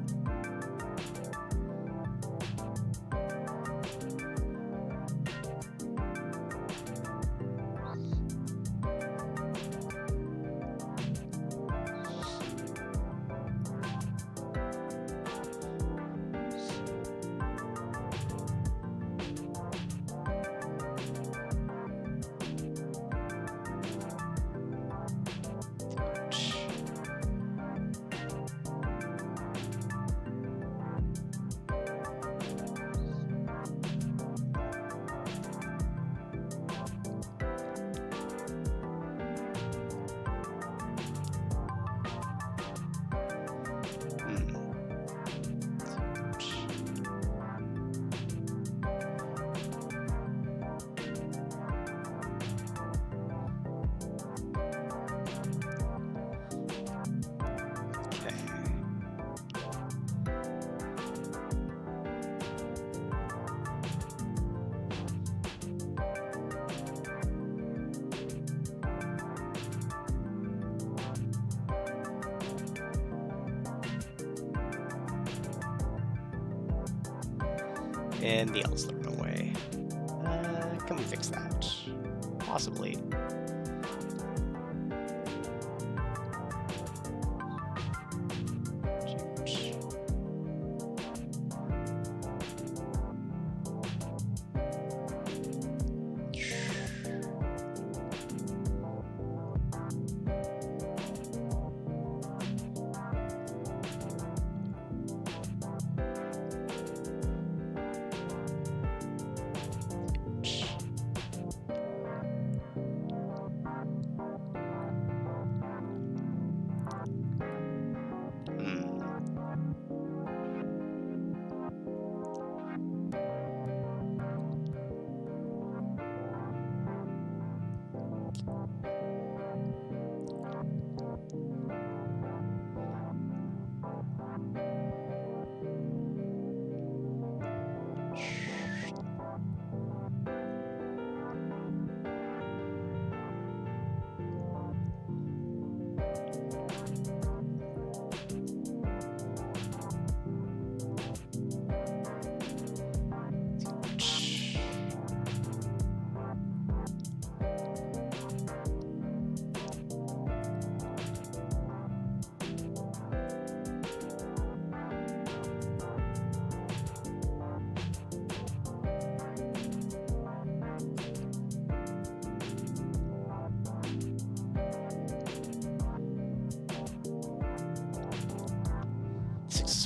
And the L's the wrong way. Can we fix that? Possibly.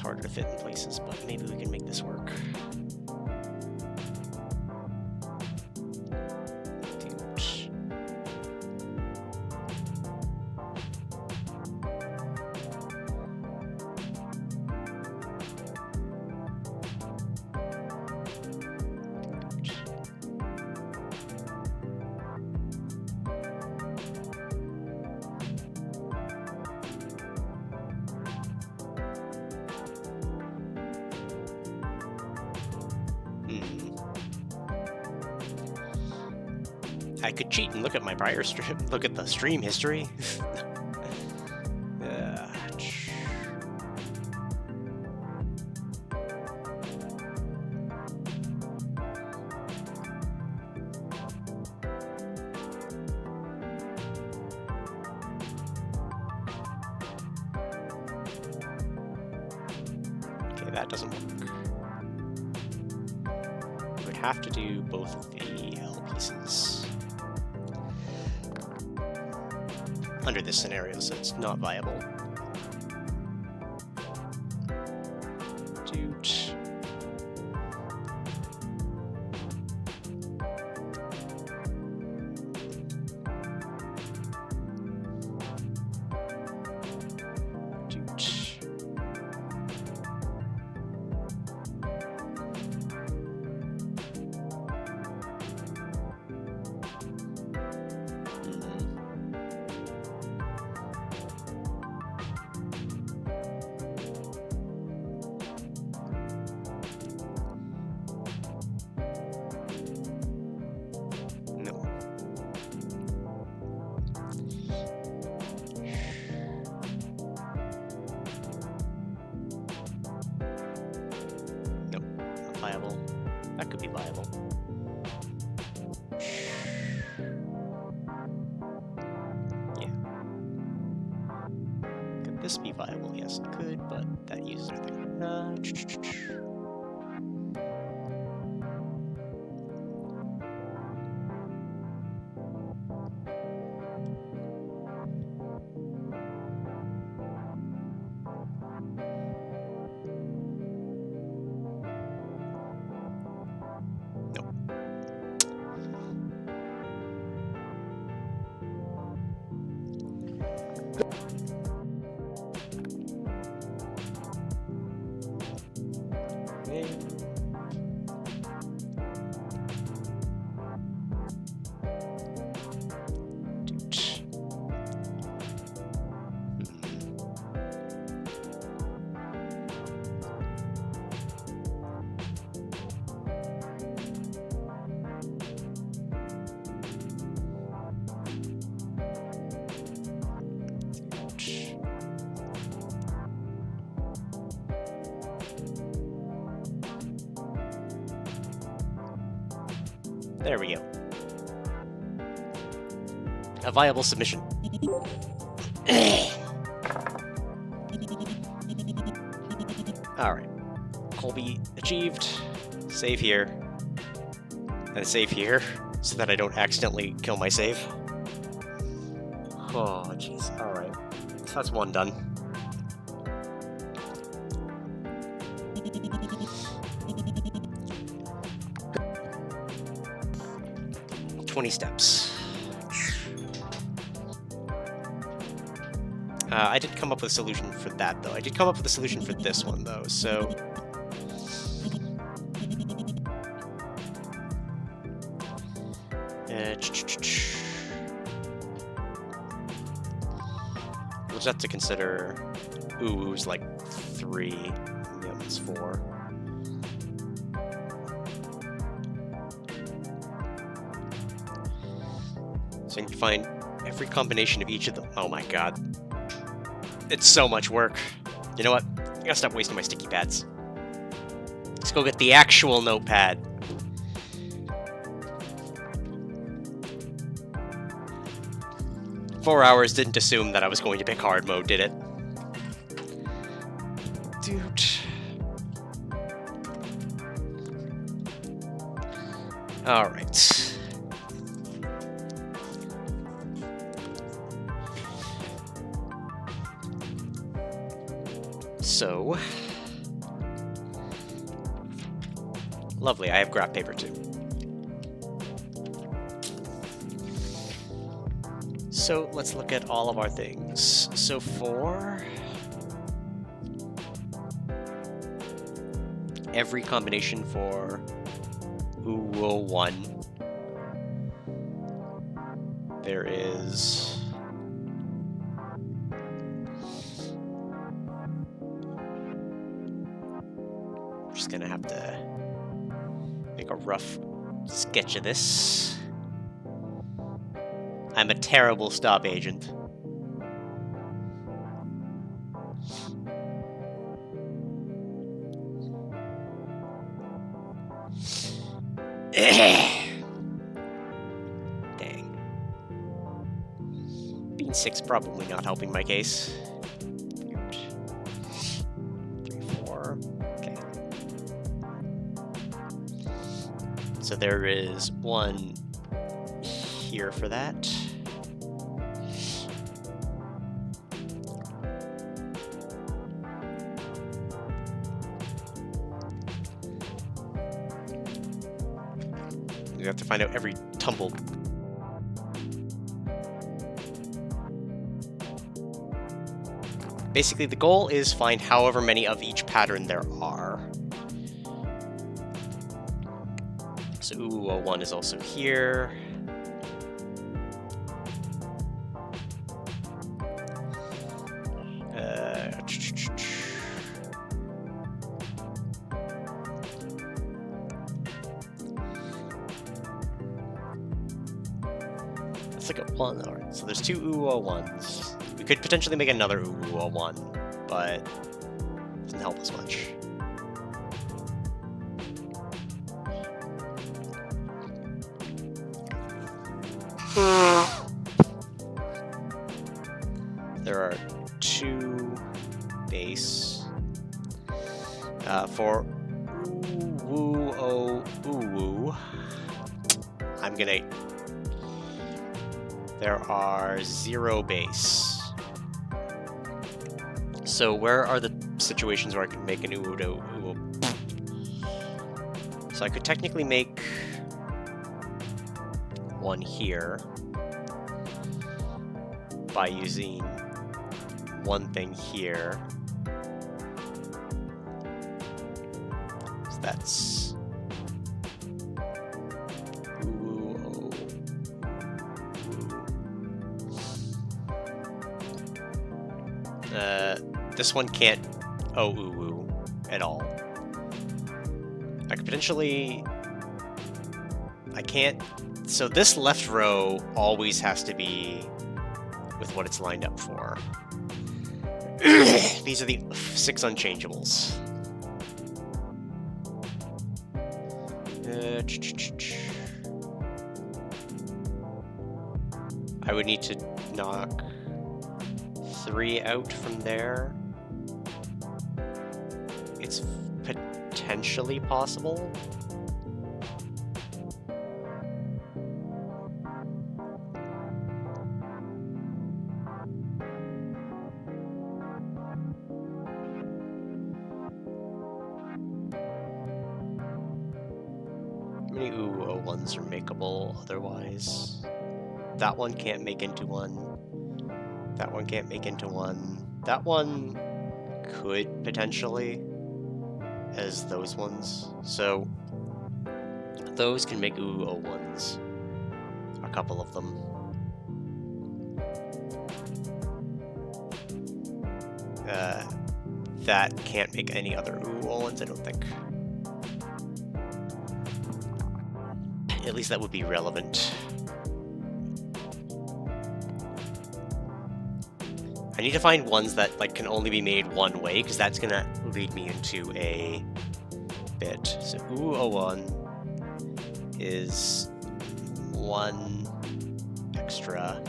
it's harder to fit in places, but maybe we can make this work. I could cheat and look at my prior stream, look at the stream history. Okay, that doesn't work. We would have to do both of the L pieces. Under this scenario, so it's not viable. Dude. Viable. That could be viable. Yeah. Could this be viable? Yes, it could, but that uses everything. There we go. A viable submission. Alright. Colby achieved. Save here. And save here, so that I don't accidentally kill my save. Oh, jeez. Alright. That's one done. Steps. I didn't come up with a solution for that, though. I did come up with a solution for this one, though, so... we'll just have to consider... Ooh, it was like 3. The other one's 4. So you can find every combination of each of them. Oh my god. It's so much work. You know what? I gotta stop wasting my sticky pads. Let's go get the actual notepad. "4 hours didn't assume that I was going to pick hard mode, did it?" Dude. Alright. So, Lovely, I have graph paper too. So let's look at all of our things. So for every combination for OO1, there is I'm just gonna have to make a rough sketch of this. I'm a terrible stop agent. Dang. Being 6 probably not helping my case. 3, 4. Okay. So there is 1 here for that. We have to find out every tumble. Basically, the goal is find however many of each pattern there are. So OO1 is also here. Let's look at 1. Alright, so there's 2 OO1s. We could potentially make another OO1, but it doesn't help us much. There are 2 base for OO. I'm gonna. There are 0 base. So where are the situations where I can make an OO to OO? So I could technically make 1 here by using 1 thing here. So that's OO. This one can't OO at all. I could potentially. I can't. So this left row always has to be with what it's lined up for. These are the 6 unchangeables. I would need to knock 3 out from there. It's potentially possible. How many OO1s are makeable otherwise? That one can't make into 1. That one can't make into 1. That one could potentially, as those ones. So those can make OO1s. A couple of them. That can't make any other OO1s, I don't think. At least that would be relevant. I need to find ones that like can only be made one way, because that's gonna lead me into a bit. So OO1 is 1 extra,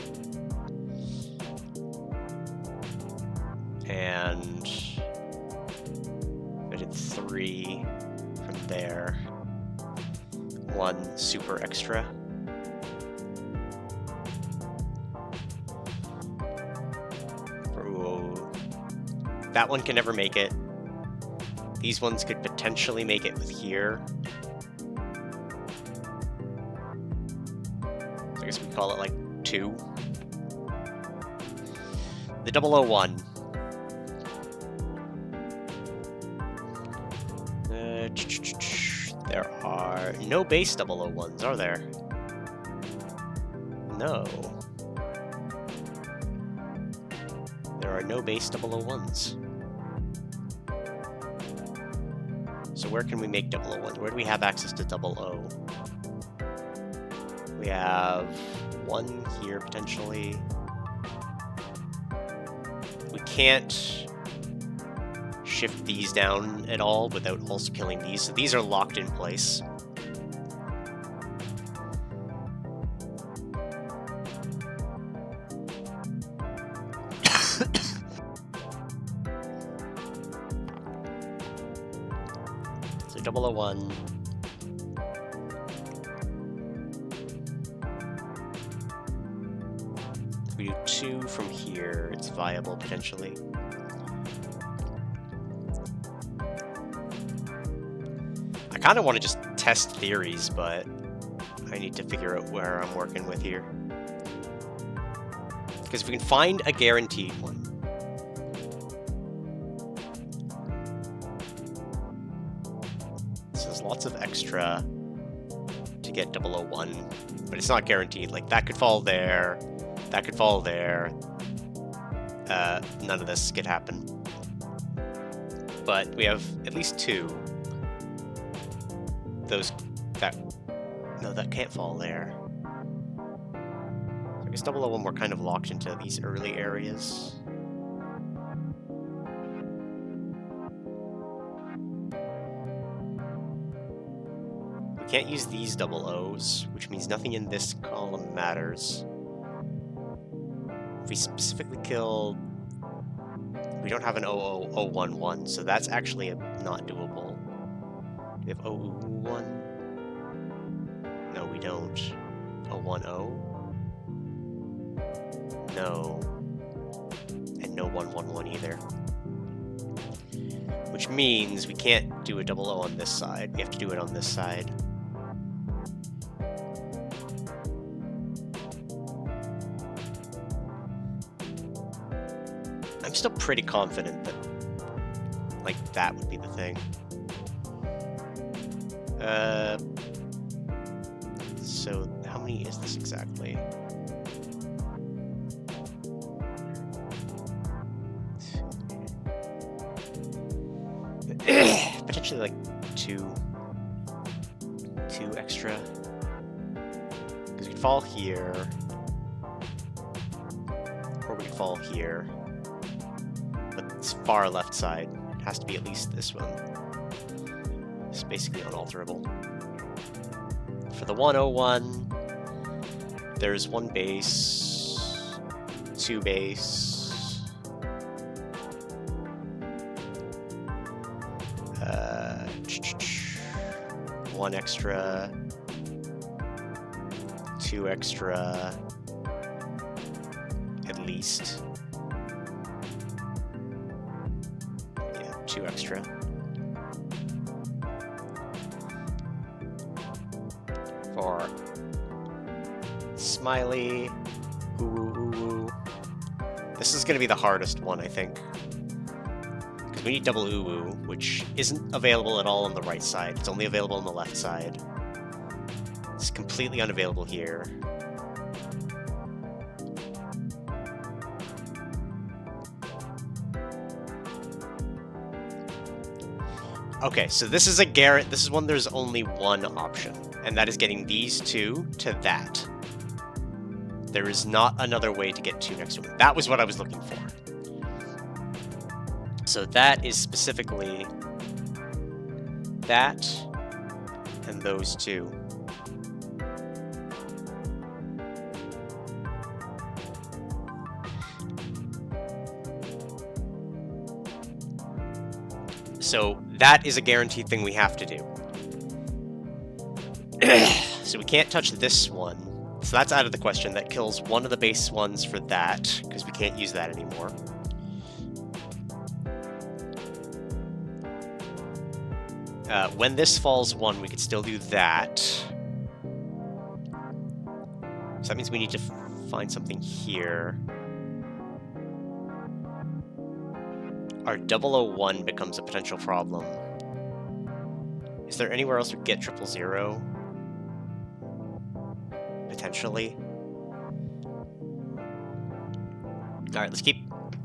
and I did 3 from there. 1 super extra. That one can never make it. These ones could potentially make it with here. guess we call it like 2. The 001. There are no base 001s, are there? No. There are no base 001s. So where can we make 001s? Where do we have access to 00? We have one here, potentially. We can't shift these down at all without also killing these. So these are locked in place. So 001. If we do 2 from here, it's viable potentially. I kind of want to just test theories, but I need to figure out where I'm working with here. Because if we can find a guaranteed one. So there's lots of extra to get 001, but it's not guaranteed. Like, that could fall there, that could fall there. None of this could happen. But we have at least 2. Those that no, that can't fall there. So I guess 001 we're kind of locked into these early areas. We can't use these 00s, which means nothing in this column matters. If we specifically kill, we don't have an 00011, so that's actually not doable. Do we have 001? No, we don't. 010? No. And no 111 either. Which means we can't do a 00 on this side. We have to do it on this side. I'm still pretty confident that, like, that would be the thing. So how many is this exactly? Potentially like two extra. Because we could fall here. Or we could fall here. But it's far left side. It has to be at least this one. It's basically unalterable. For the 101, there's 1 base, 2 base, 1 extra, 2 extra, at least. Yeah, 2 extra. For Smiley, ooh. This is going to be the hardest one, I think. Because we need double ooh, which isn't available at all on the right side. It's only available on the left side. It's completely unavailable here. Okay, so this is this is one there's only one option, and that is getting these 2 to that. There is not another way to get 2 next to it. That was what I was looking for. So that is specifically that and those 2. So that is a guaranteed thing we have to do. So we can't touch this one. So that's out of the question. That kills one of the base ones for that, because we can't use that anymore. When this falls 1, we could still do that. So that means we need to find something here. Our 001 becomes a potential problem. Is there anywhere else we can get 000? Potentially. Alright, let's keep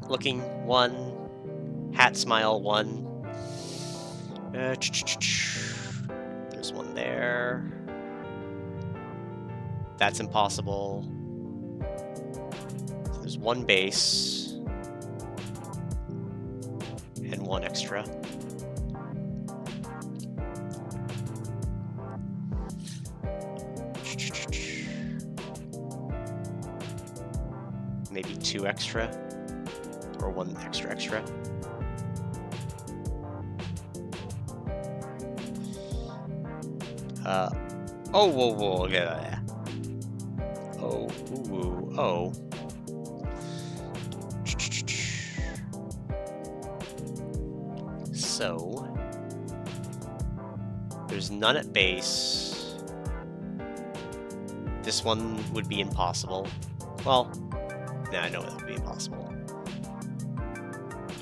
looking. 1. Hat smile 1. There's one there. That's impossible. So there's 1 base. And 1 extra. Maybe 2 extra. Or 1 extra. Oh, whoa, okay. Oh, ooh, oh. So, there's none at base. This one would be impossible. Well, nah, I know it would be impossible.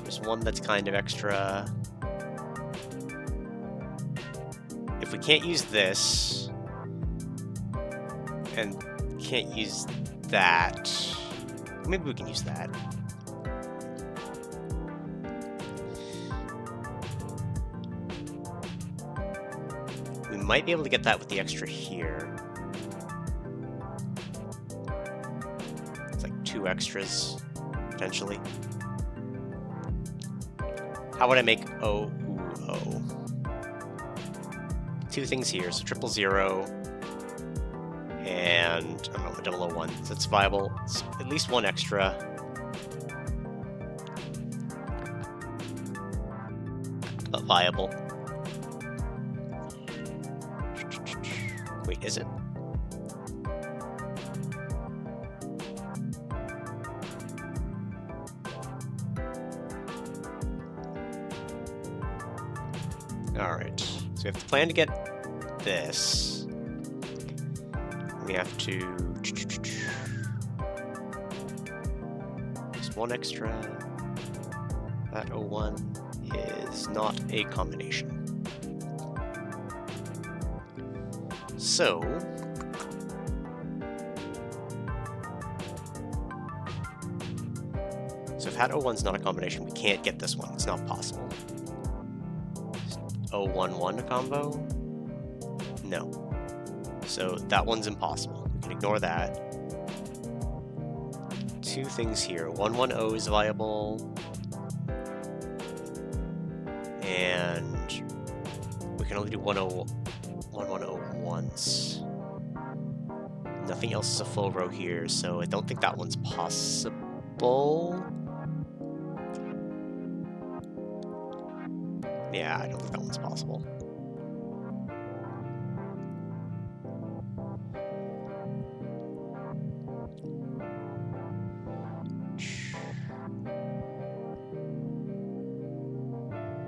There's one that's kind of extra. If we can't use this, and can't use that, maybe we can use that. We might be able to get that with the extra here. It's like 2 extras, potentially. How would I make O, ooh, O? 2 things here, so 000, and, I don't know, 001. So it's viable. It's at least 1 extra. But viable. Wait, is it? Alright, so we have to plan to get this. We have to... Just 1 extra. That 01 is not a combination. So... So if hat 01's not a combination, we can't get this one. It's not possible. 011 a combo? No. So that one's impossible. We can ignore that. 2 things here. 110 is viable. And we can only do 110 once. Nothing else is a full row here, so I don't think that one's possible. Yeah, I don't think that one's possible.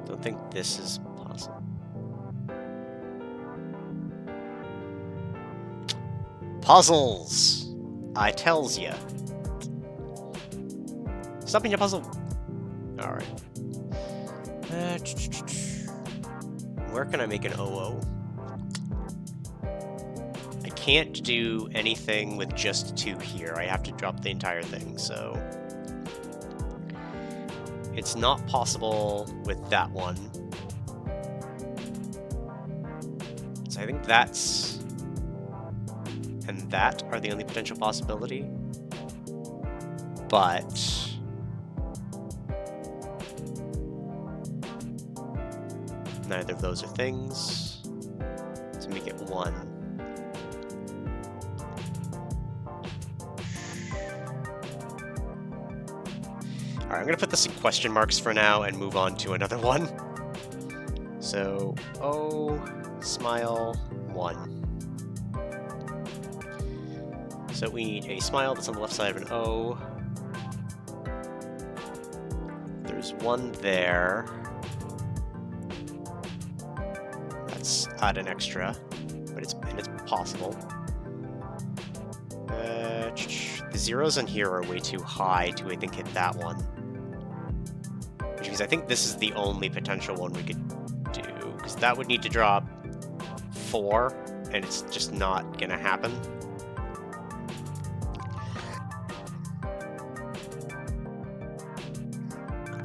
Don't think this is possible. Puzzles! I tells ya. Stop being a puzzle. Alright. Where can I make an OO? I can't do anything with just 2 here. I have to drop the entire thing, so... It's not possible with that one. So I think that's... and that are the only potential possibility. But... neither of those are things. So make it 1. Alright, I'm gonna put this in question marks for now and move on to another one. So, O, smile, 1. So we need a smile that's on the left side of an O. There's 1 there. That's add an extra, but it's possible. The zeros in here are way too high to, I think, hit that one. Which means I think this is the only potential one we could do, because that would need to drop 4, and it's just not gonna happen.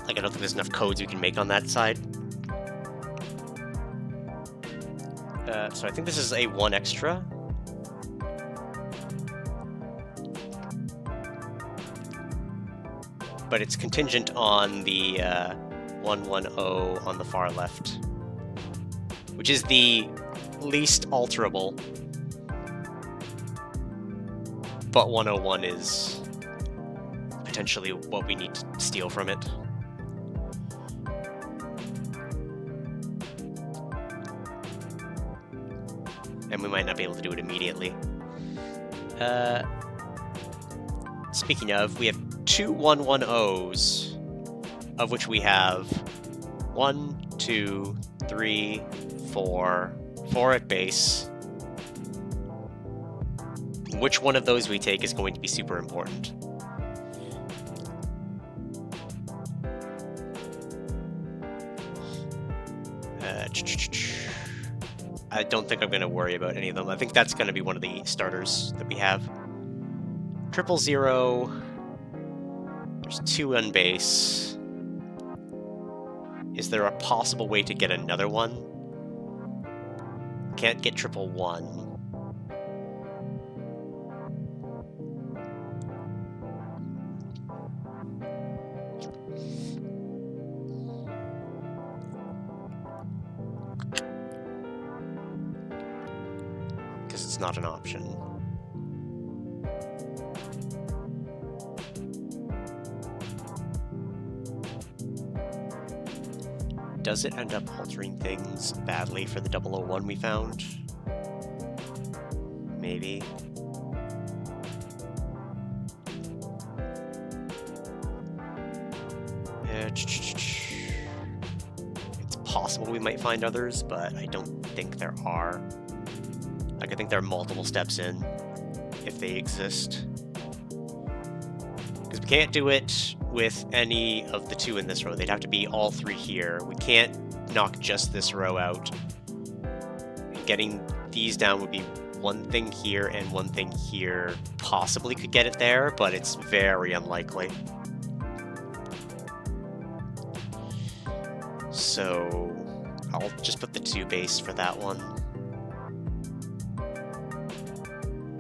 Like, I don't think there's enough codes we can make on that side. So I think this is a 1 extra. But it's contingent on the 110 on the far left, which is the least alterable. But 101 is potentially what we need to steal from it. And we might not be able to do it immediately. Speaking of, we have 2 110s, of which we have 1, 2, 3, 4, 4 at base. Which one of those we take is going to be super important. I don't think I'm going to worry about any of them. I think that's going to be one of the starters that we have. 000. There's 2 on base. Is there a possible way to get another one? Can't get 111. Because it's not an option. Does it end up altering things badly for the 001 we found? Maybe. It's possible we might find others, but I don't think there are. Like, I think there are multiple steps in, if they exist. Because we can't do it with any of the 2 in this row. They'd have to be all 3 here. We can't knock just this row out. And getting these down would be 1 thing here and 1 thing here. Possibly could get it there, but it's very unlikely. So I'll just put the 2 base for that one.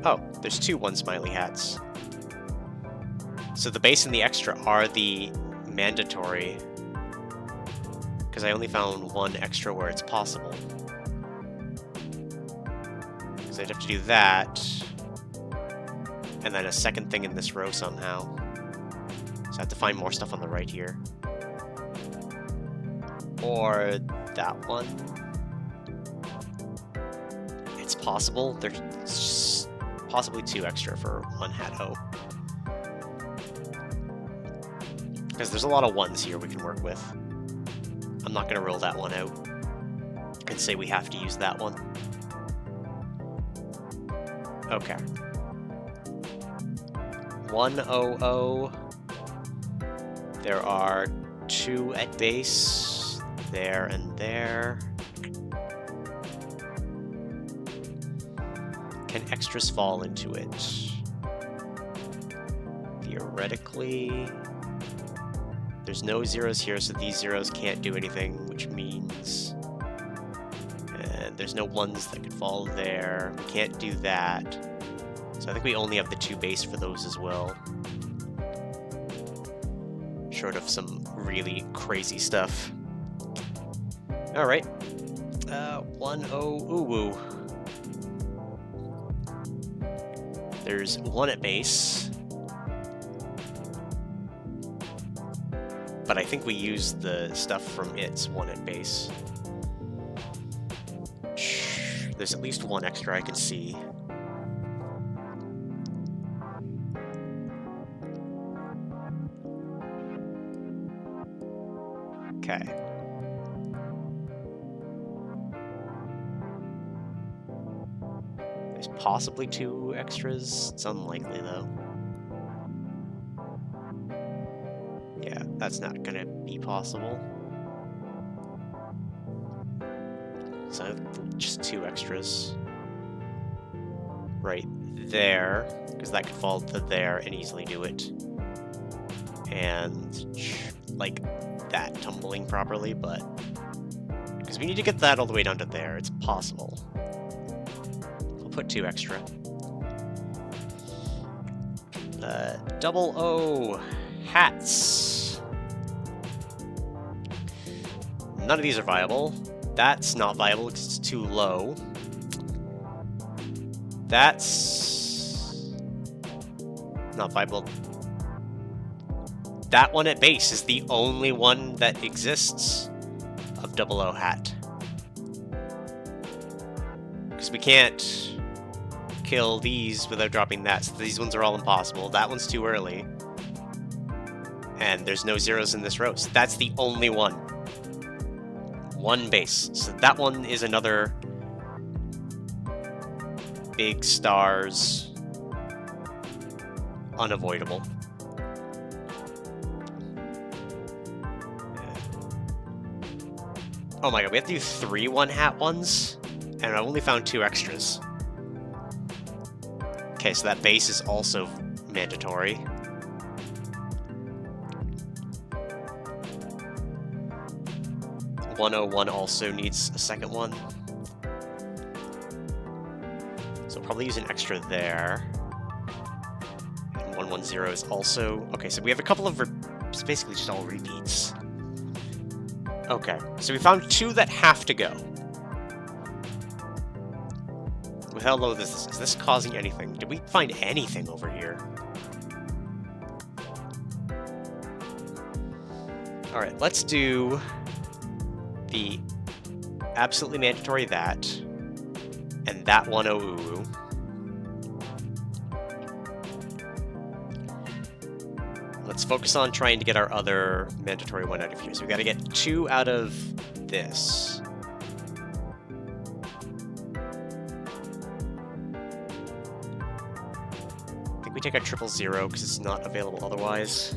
Oh, there's 2 1 smiley hats. So the base and the extra are the mandatory, because I only found 1 extra where it's possible. Because I'd have to do that, and then a second thing in this row somehow. So I have to find more stuff on the right here. Or that one. It's possible. There's possibly 2 extra for 1 hat O. Because there's a lot of 1s here we can work with. I'm not going to roll that one out and say we have to use that one. Okay. 100. There are 2 at base. There and there. Can extras fall into it? Theoretically. There's no zeros here, so these zeros can't do anything, which means... And there's no 1s that could fall there. We can't do that. So I think we only have the 2 base for those as well. Short of some really crazy stuff. Alright. 10 ooh-woo. There's 1 at base. But I think we used the stuff from its 1 at base. There's at least 1 extra I can see. Okay. There's possibly 2 extras. It's unlikely, though. Yeah, that's not gonna be possible. So just 2 extras. Right there, because that could fall to there and easily do it. And, like, that tumbling properly, but... because we need to get that all the way down to there. It's possible. I'll put 2 extra. Double O hats. None of these are viable. That's not viable because it's too low. That's not viable. That one at base is the only one that exists of double O hat. Because we can't kill these without dropping that, so these ones are all impossible. That one's too early. And there's no zeros in this row, so that's the only one. One base. So that one is another big stars. Unavoidable. Oh my god, we have to do 3 one-hat ones? And I only found 2 extras. Okay, so that base is also mandatory. .101 also needs a second one. So probably use an extra there. And 110 is also... okay, so we have a couple of... it's basically just all repeats. Okay, so we found 2 that have to go. With how low this is this causing anything? Did we find anything over here? Alright, let's do the absolutely mandatory that, and that one OOO. Let's focus on trying to get our other mandatory one out of here. So we gotta get 2 out of this. I think we take a 000 because it's not available otherwise.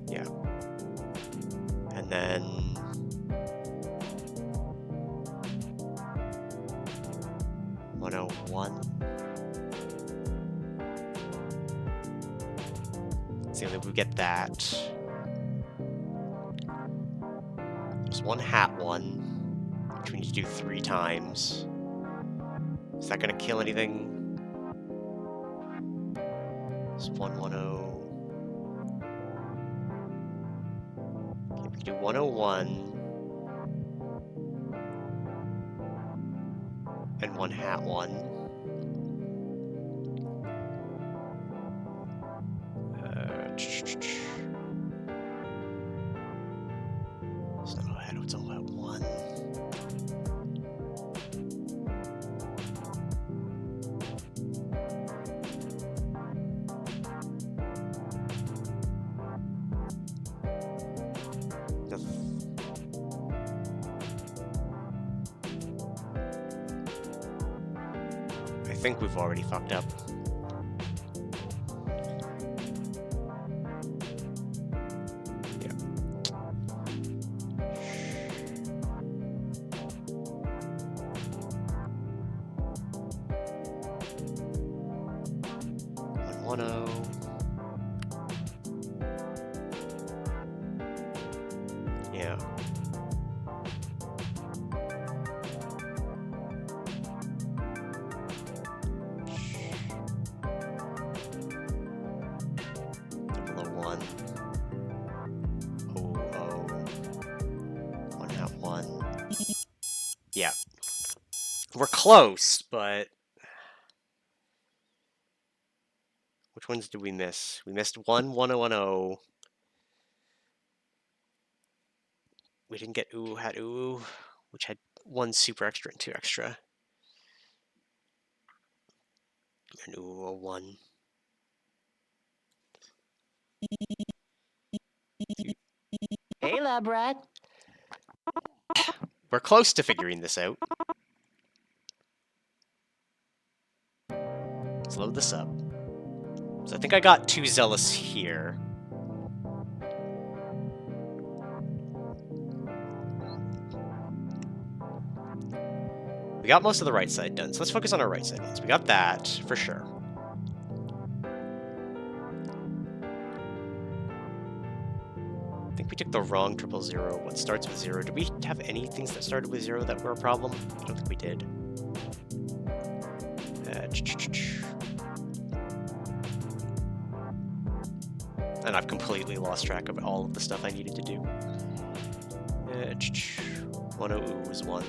Yeah. And then... 101. Let's see if we get that. There's one hat one, which we need to do 3 times. Is that gonna kill anything? It's 110. Okay, we can do 101. And one hat one. It's not a hat, it's all hat one. I think we've already fucked up. Yeah. One 1-0. Yeah. Yeah. We're close, but... which ones did we miss? We missed 1010. We didn't get ooh hat ooh, which had 1 super extra and 2 extra. And ooh a 1. Hey, lab rat. We're close to figuring this out. Let's load this up. So I think I got too zealous here. We got most of the right side done, so let's focus on our right side ones. We got that, for sure. I think we took the wrong 000. What starts with 0? Did we have any things that started with 0 that were a problem? I don't think we did. And I've completely lost track of all of the stuff I needed to do. 100 was 1.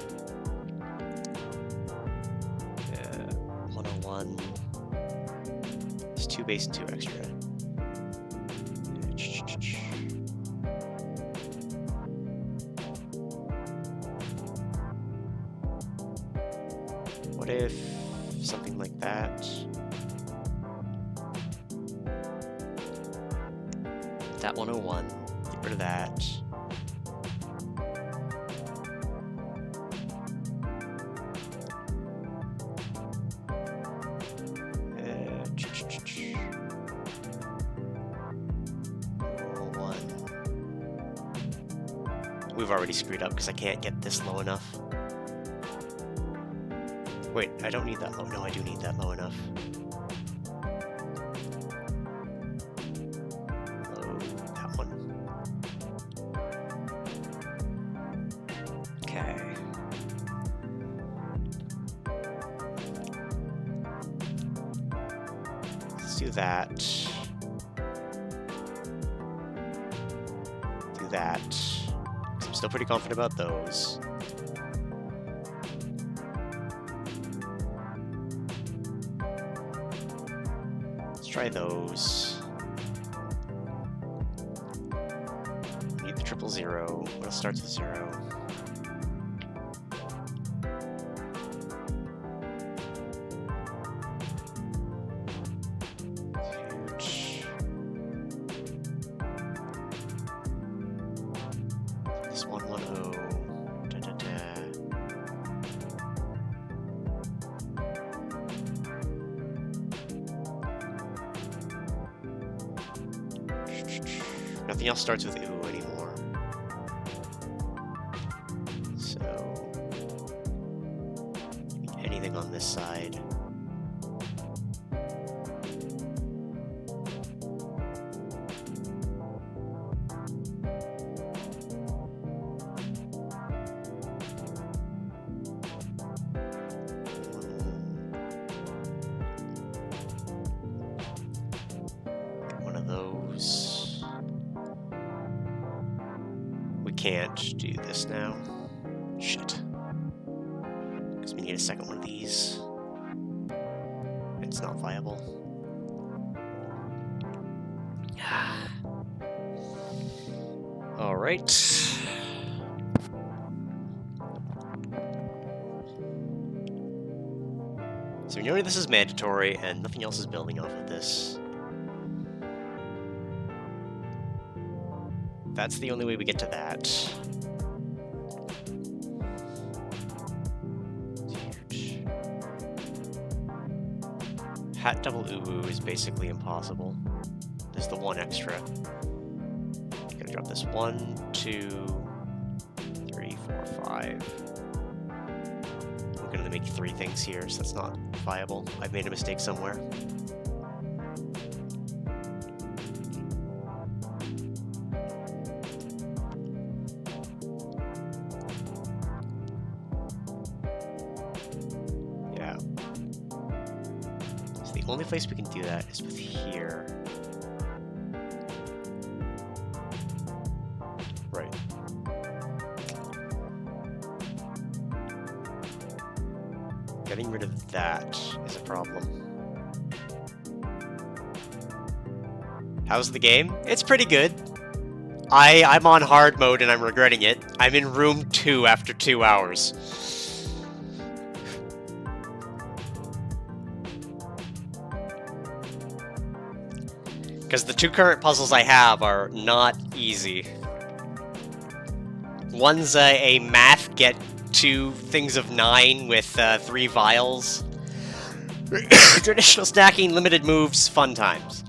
101. It's 2 base and 2 extra. What if something like that? That 101. Get rid of that. We've already screwed up because I can't get this low enough. Wait, I don't need that low. No, I do need that low enough. Low, that one. Okay. Let's do that. Do that. I'm still pretty confident about those. Let's try those. Need the 000. What else starts with 0? Huge. This 110. Da, da, da. Nothing else starts with ooh anymore. So anything on this side. One of those. We can't do this now. Shit. Because we need a second one of these. It's not viable. Alright. So we know this is mandatory and nothing else is building off of this. That's the only way we get to that. Huge. Hat double uwu is basically impossible. There's the one extra. Gotta drop this 1, 2, 3, 4, 5. We're gonna make 3 things here, so that's not viable. I've made a mistake somewhere. The only place we can do that is with here. Right. Getting rid of that is a problem. How's the game? It's pretty good. I'm on hard mode and I'm regretting it. I'm in room 2 after 2 hours. Because the 2 current puzzles I have are not easy. One's a math get 2 things of 9 with 3 vials. Traditional stacking, limited moves, fun times.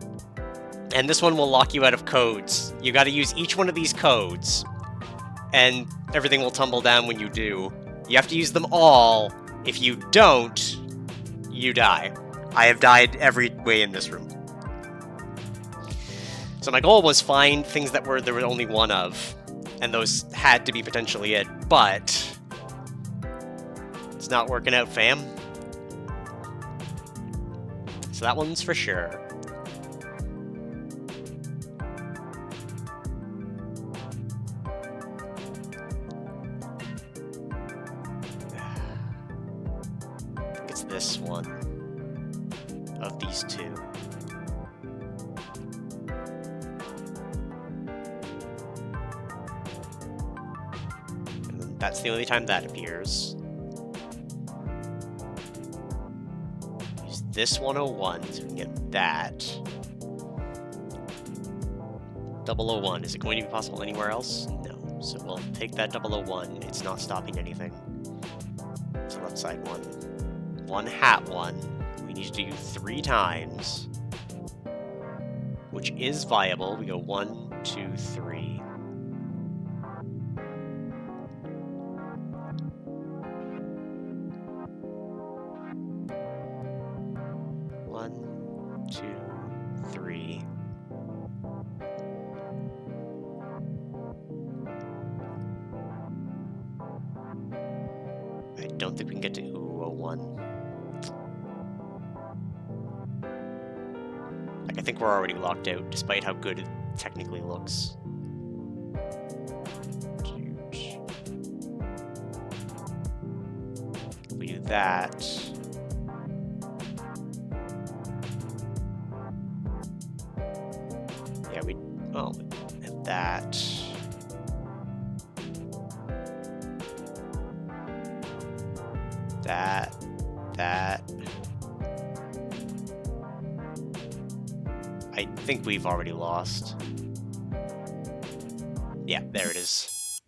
And this one will lock you out of codes. You gotta use each one of these codes, and everything will tumble down when you do. You have to use them all. If you don't, you die. I have died every way in this room. So my goal was find things that there were only one of, and those had to be potentially it, but it's not working out, fam. So that one's for sure. It's this one of these 2. And then that's the only time that appears. Use this 101 so we can get that. 001, is it going to be possible anywhere else? No. So we'll take that 001. It's not stopping anything. So left side 1. 1 hat 1. We need to do 3 times, which is viable. We go 1, 2, 3. One, 2, 3. I don't think we can get to 1. I think we're already locked out, despite how good it technically looks. If we do that... Yeah, we... Oh, and that... That... I think we've already lost. Yeah, there it is.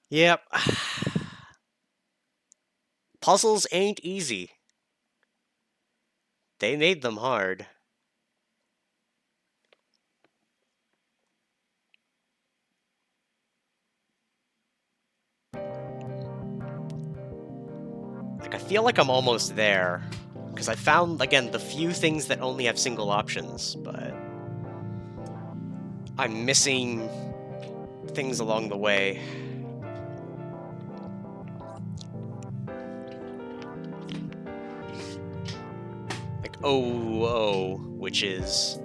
Yep. Puzzles ain't easy. They made them hard. Like, I feel like I'm almost there. Because I found, again, the few things that only have single options, but I'm missing things along the way. Like O, which is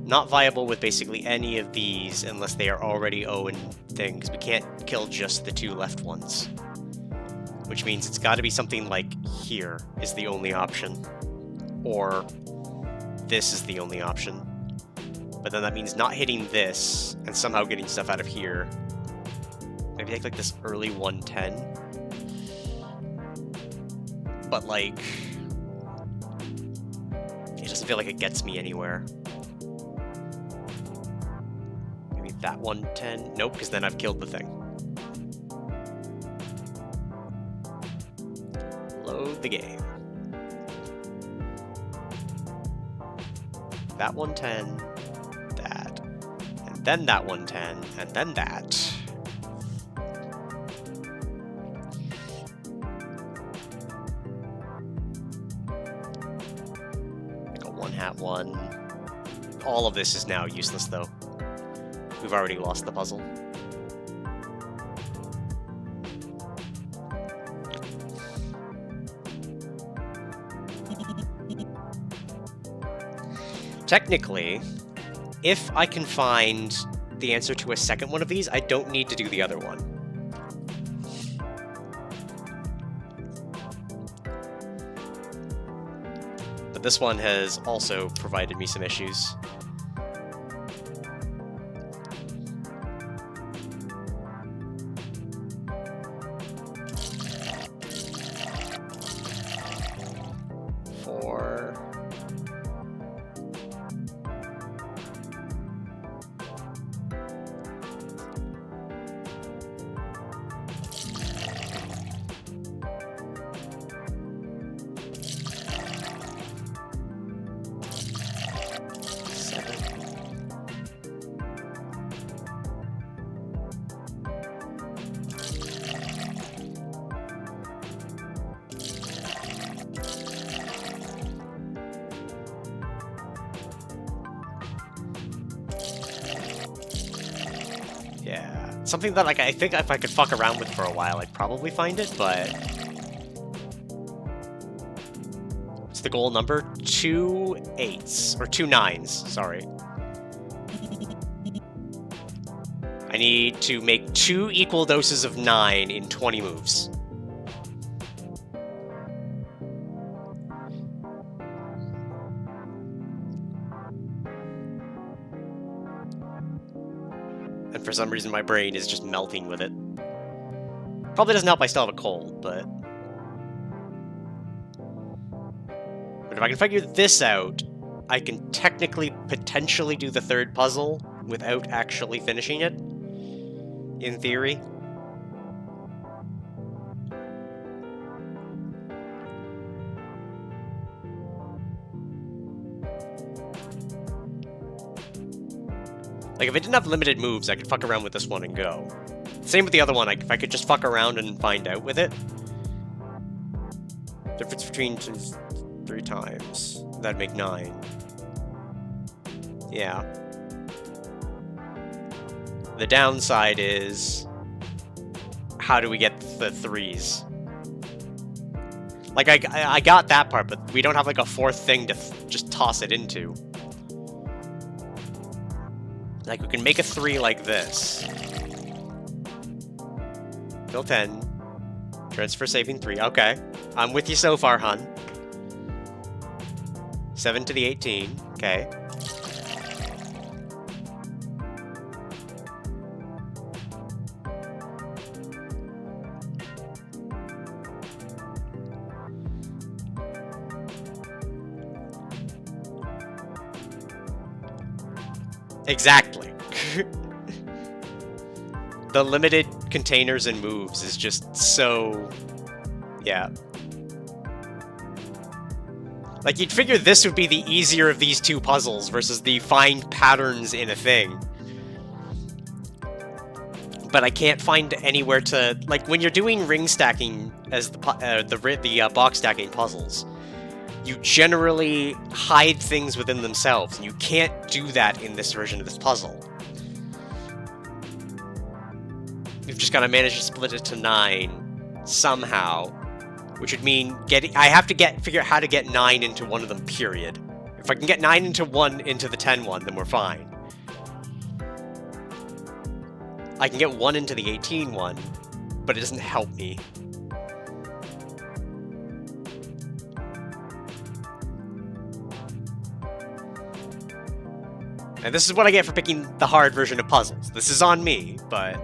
not viable with basically any of these unless they are already O and thing, because we can't kill just the 2 left ones. Which means it's got to be something like here is the only option. Or this is the only option. But then that means not hitting this and somehow getting stuff out of here. Maybe like this early 110. But like... it doesn't feel like it gets me anywhere. Maybe that 110? Nope, because then I've killed the thing. Load the game. That 110, that, and then that 110, and then that. Like a 1 hat 1. All of this is now useless though. We've already lost the puzzle. Technically, if I can find the answer to a second one of these, I don't need to do the other one. But this one has also provided me some issues. something that, like, I think if I could fuck around with for a while, I'd probably find it, but... What's the goal number? 2 8s. Or 2 9s, sorry. I need to make 2 equal doses of 9 in 20 moves. And for some reason my brain is just melting with it. Probably doesn't help I still have a cold, but... But if I can figure this out, I can technically, potentially do the 3rd puzzle without actually finishing it. In theory. Like, if I didn't have limited moves, I could fuck around with this one and go. Same with the other one, if I could just fuck around and find out with it. Difference between 3 times. That'd make 9. Yeah. The downside is... How do we get the 3s? Like, I got that part, but we don't have, like, a 4th thing to just toss it into. Like, we can make a 3 like this. Fill 10. Transfer saving 3. Okay. I'm with you so far, hun. 7 to the 18. Okay. Exactly. The limited containers and moves is just so... Yeah. Like, you'd figure this would be the easier of these 2 puzzles versus the find patterns in a thing. But I can't find anywhere to... Like, when you're doing ring stacking as the box stacking puzzles, you generally hide things within themselves, and you can't do that in this version of this puzzle. We've just got to manage to split it to 9 somehow, which would mean I have to figure out how to get 9 into one of them, period. If I can get 9 into the 10 one, then we're fine. I can get 1 into the 18 one, but it doesn't help me. And this is what I get for picking the hard version of puzzles. This is on me, but...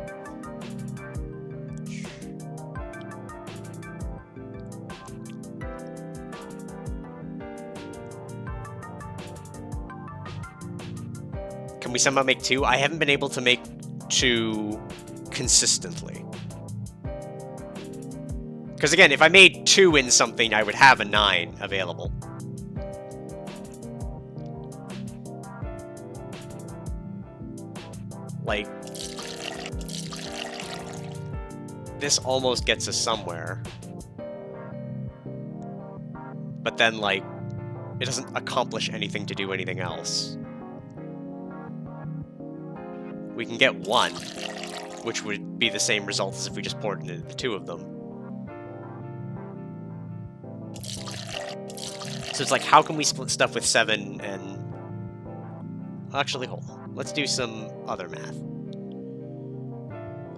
Can we somehow make 2? I haven't been able to make 2 consistently. Because again, if I made 2 in something, I would have a 9 available. Like, this almost gets us somewhere. But then, like, it doesn't accomplish anything to do anything else. We can get 1, which would be the same result as if we just poured into the 2 of them. So it's like, how can we split stuff with 7 and... Actually, hold on. Let's do some other math.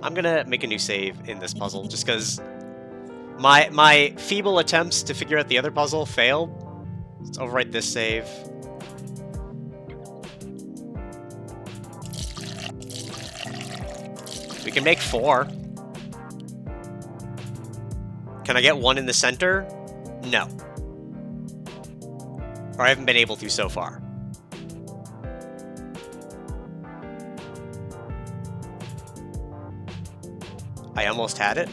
I'm gonna make a new save in this puzzle, just because my feeble attempts to figure out the other puzzle failed. Let's overwrite this save. We can make 4. Can I get 1 in the center? No. Or I haven't been able to so far. I almost had it.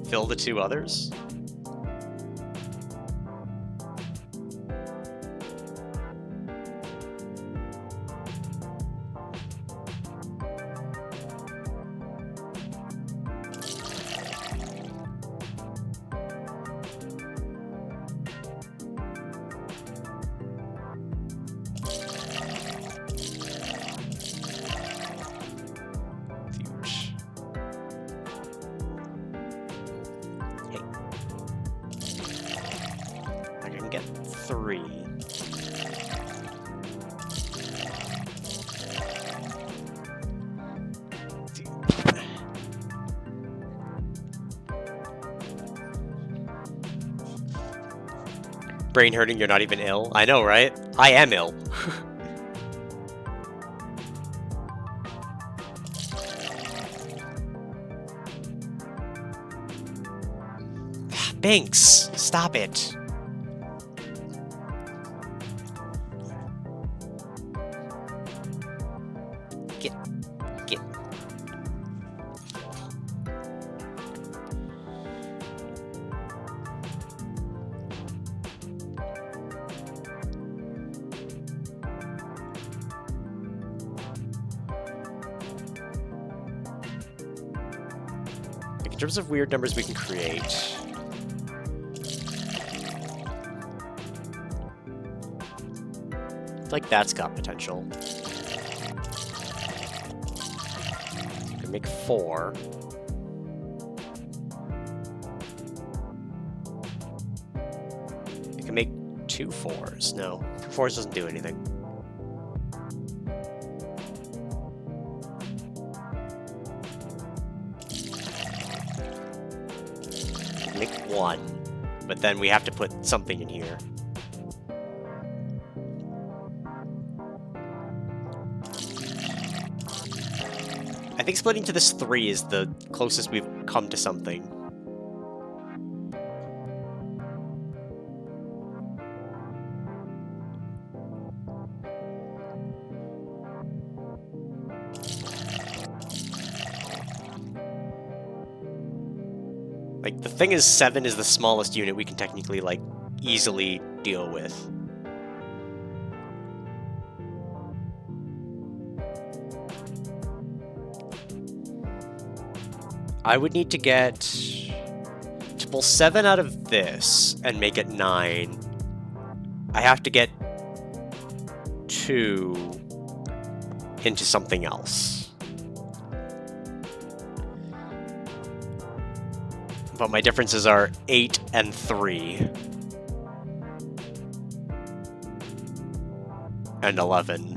Fill the 2 others. 3. Brain hurting, you're not even ill? I know, right? I am ill. Binks, stop it. Get. Like, in terms of weird numbers we can create. Like that's got potential. We can make 4. We can make 2 4s. No, 2 4s doesn't do anything. We can make 1, but then we have to put something in here. I think splitting to this 3 is the closest we've come to something. Like, the thing is 7 is the smallest unit we can technically, like, easily deal with. I would need to get... to pull 7 out of this and make it 9. I have to get 2 into something else. But my differences are 8 and 3. And 11.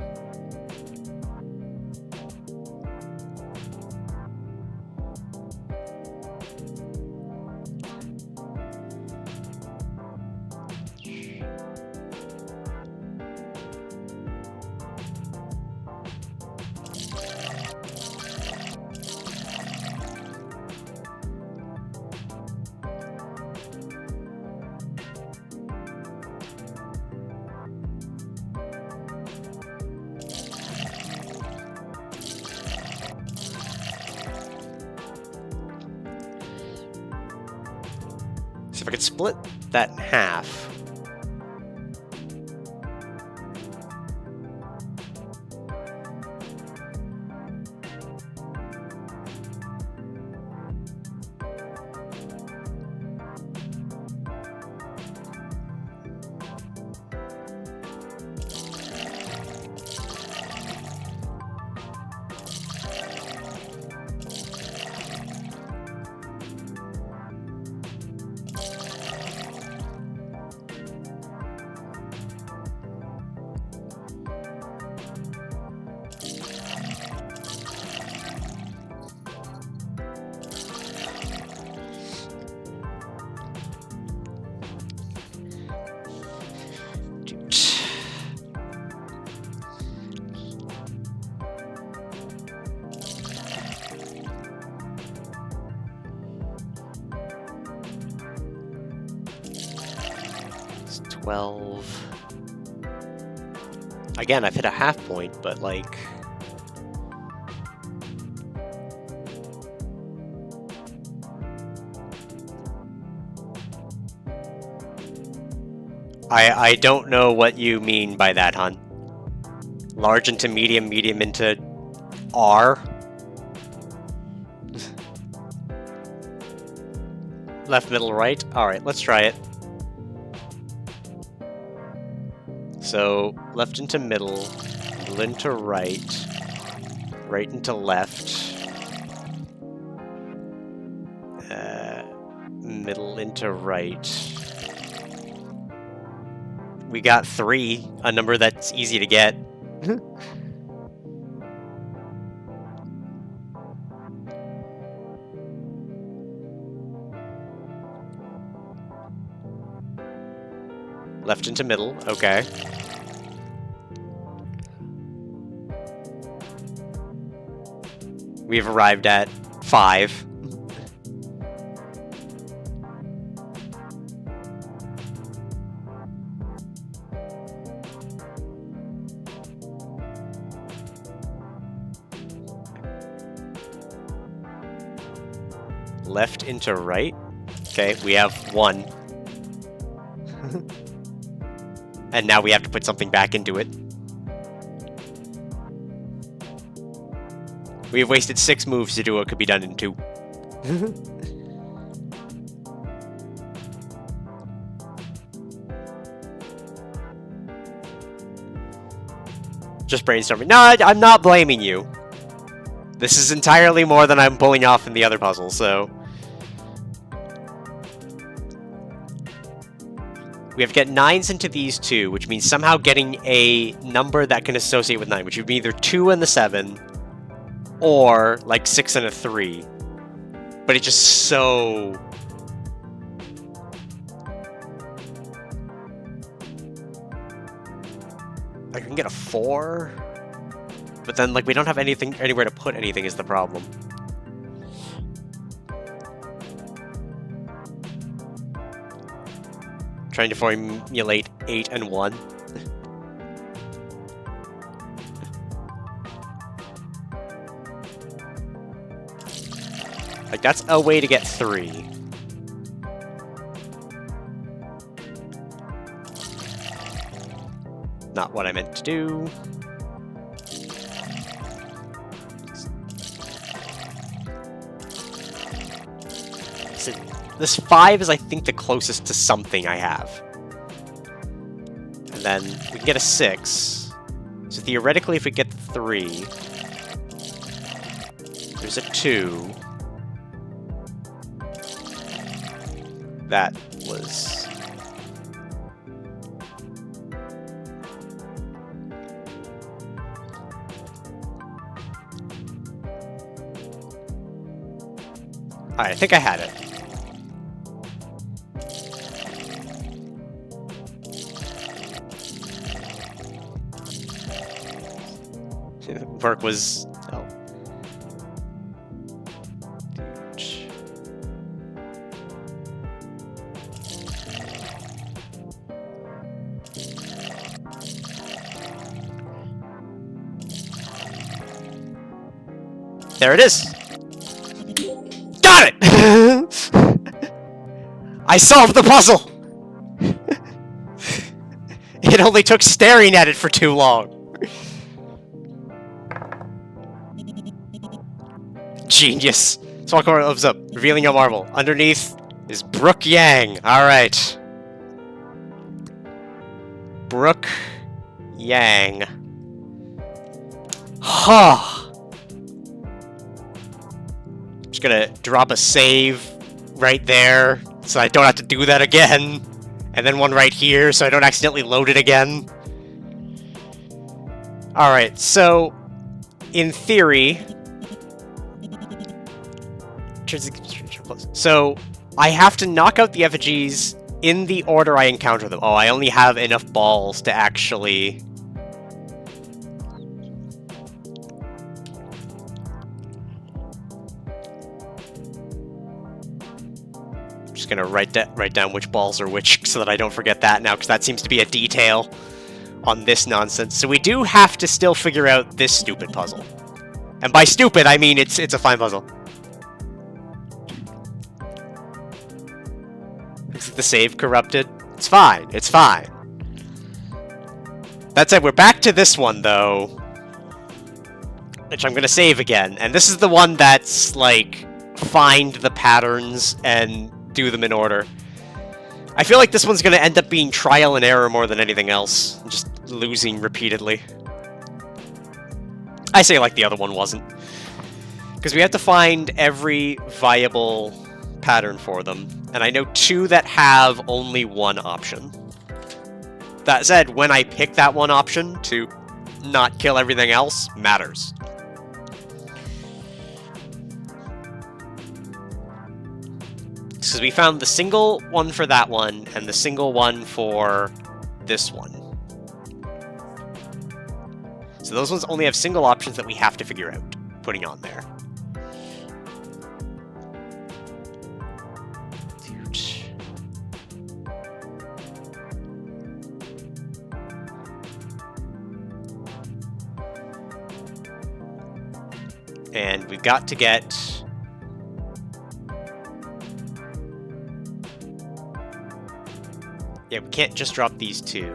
So if I could split that in half. It's 12. Again, I've hit a half point, but like... I don't know what you mean by that, hon. Large into medium, medium into R? Left, middle, right? Alright, let's try it. So, left into middle, middle into right, right into left, middle into right, we got 3, a number that's easy to get. Left into middle, okay. We've arrived at 5. Left into right. Okay, we have 1. And now we have to put something back into it. We have wasted 6 moves to do what could be done in 2. Just brainstorming. No, I'm not blaming you. This is entirely more than I'm pulling off in the other puzzle, so... We have to get 9s into these 2, which means somehow getting a number that can associate with 9, which would be either 2 and the 7, or like 6 and a 3. But it's just so... Like, we can get a 4, but then like we don't have anything anywhere to put anything is the problem. Trying to formulate 8 and 1. Like, that's a way to get 3. Not what I meant to do. So this 5 is, I think, the closest to something I have. And then we can get a 6. So theoretically, if we get 3, there's a 2. That was... Alright, I think I had it. Work was... Oh. There it is! Got it! I solved the puzzle! It only took staring at it for too long. Genius. Small corner opens up, revealing a marble. Underneath is Brooke Yang. Alright. Brooke Yang. Huh. Just gonna drop a save right there, so I don't have to do that again. And then one right here, so I don't accidentally load it again. Alright, so... in theory... So, I have to knock out the effigies in the order I encounter them. Oh, I only have enough balls to actually... I'm just gonna write down which balls are which so that I don't forget that now, because that seems to be a detail on this nonsense. So we do have to still figure out this stupid puzzle. And by stupid, I mean it's a fine puzzle. Is the save corrupted? It's fine. It's fine. That said, we're back to this one, though. Which I'm gonna save again. And this is the one that's, like, find the patterns and do them in order. I feel like this one's gonna end up being trial and error more than anything else. Just losing repeatedly. I say like the other one wasn't. Because we have to find every viable pattern for them. And I know 2 that have only one option. That said, when I pick that one option to not kill everything else, matters. Because we found the single one for that one, and the single one for this one. So those ones only have single options that we have to figure out putting on there. And we've got to get... Yeah, we can't just drop these two.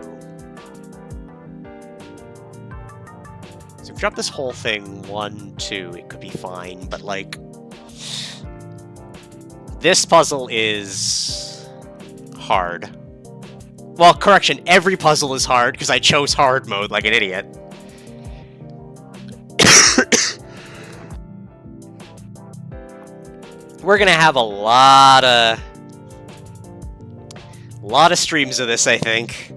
So if we drop this whole thing, 1, 2, it could be fine, but like... This puzzle is... hard. Well, correction, every puzzle is hard, because I chose hard mode like an idiot. We're gonna have a lot of streams of this, I think.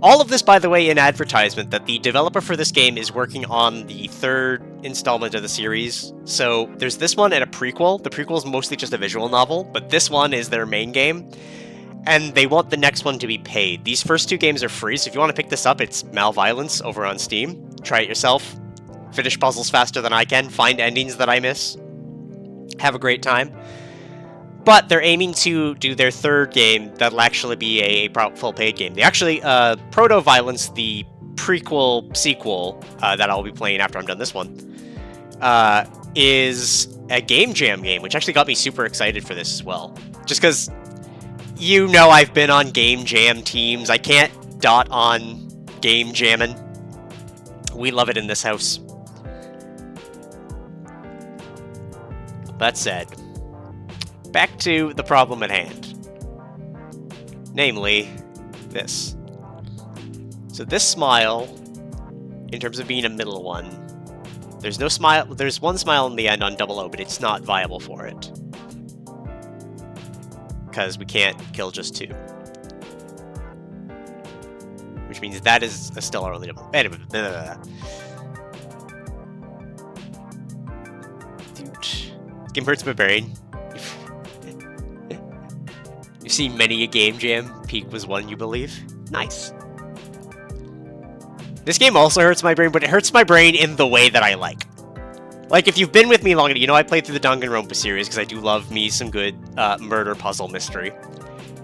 All of this, by the way, in advertisement, that the developer for this game is working on the 3rd installment of the series. So there's this one and a prequel. The prequel is mostly just a visual novel, but this one is their main game. And they want the next one to be paid. These first 2 games are free, so if you want to pick this up, it's malViolence over on Steam. Try it yourself. Finish puzzles faster than I can. Find endings that I miss. Have a great time. But they're aiming to do their 3rd game that'll actually be a full paid game. They actually, Proto-Violence, the prequel sequel that I'll be playing after I'm done this one, is a Game Jam game, which actually got me super excited for this as well. Just because, you know, I've been on Game Jam teams. I can't dot on Game Jammin'. We love it in this house. That said, back to the problem at hand. Namely, this. So this smile, in terms of being a middle one, there's no smile. There's one smile in the end on 00, but it's not viable for it. Because we can't kill just 2. Which means that is still our only double. Anyway, Game hurts my brain. You've seen many a Game Jam. Peak was one, you believe? Nice. This game also hurts my brain, but it hurts my brain in the way that I like. Like, if you've been with me long enough, you know I played through the Danganronpa series, because I do love me some good murder puzzle mystery.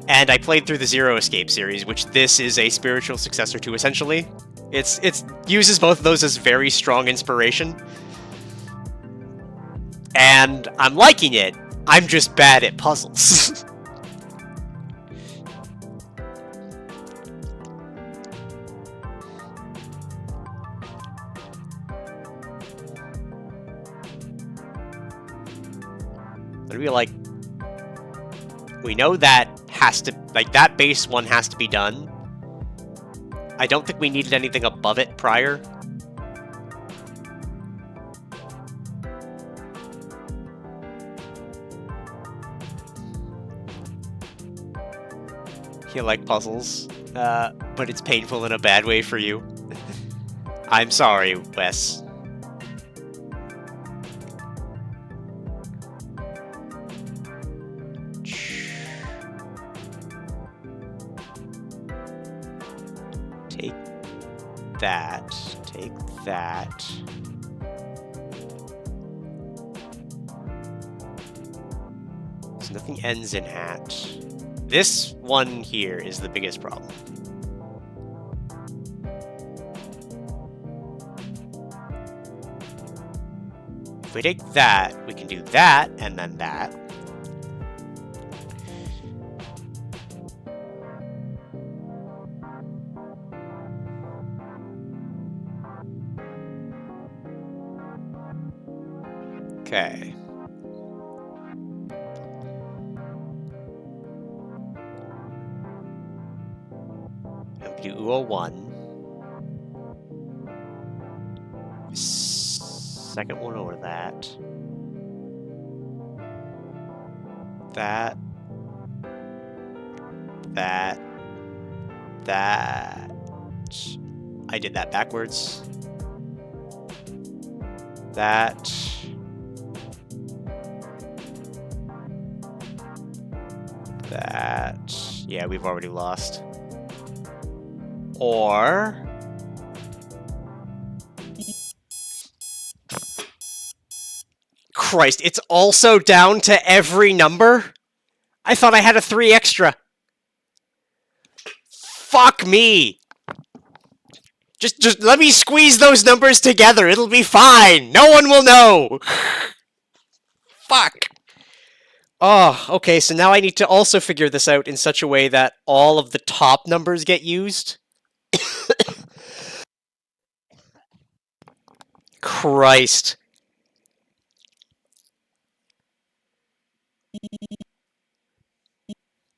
And I played through the Zero Escape series, which this is a spiritual successor to, essentially. It uses both of those as very strong inspiration. And I'm liking it. I'm just bad at puzzles. But we we know that has to, like, that base one has to be done. I don't think we needed anything above it prior. You like puzzles, but it's painful in a bad way for you. I'm sorry, Wes. Take that. Take that. So nothing ends in hat. This one here is the biggest problem. If we take that, we can do that, and then that. Okay. Do UO1. Second one over that. That. That... I did that backwards. That... That... Yeah, we've already lost. Or... Christ, it's also down to every number? I thought I had a 3 extra. Fuck me! Just let me squeeze those numbers together. It'll be fine. No one will know. Fuck. Oh, okay, so now I need to also figure this out in such a way that all of the top numbers get used. Christ.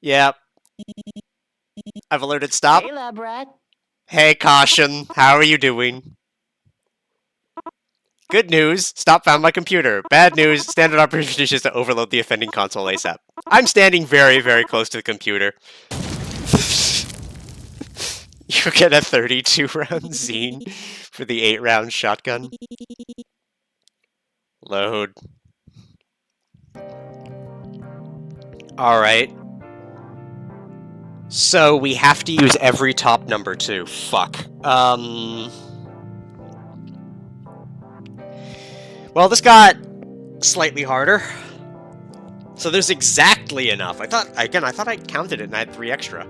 Yep. I've alerted stop. Hey, lab rat. Hey, Cautionne. How are you doing? Good news, stop found my computer. Bad news, standard operating procedure is to overload the offending console ASAP. I'm standing very, very close to the computer. You get a 32-round zine for the 8-round shotgun. Load. Alright. So we have to use every top number too. Fuck. Well, this got slightly harder. So there's exactly enough. I thought I counted it and I had 3 extra.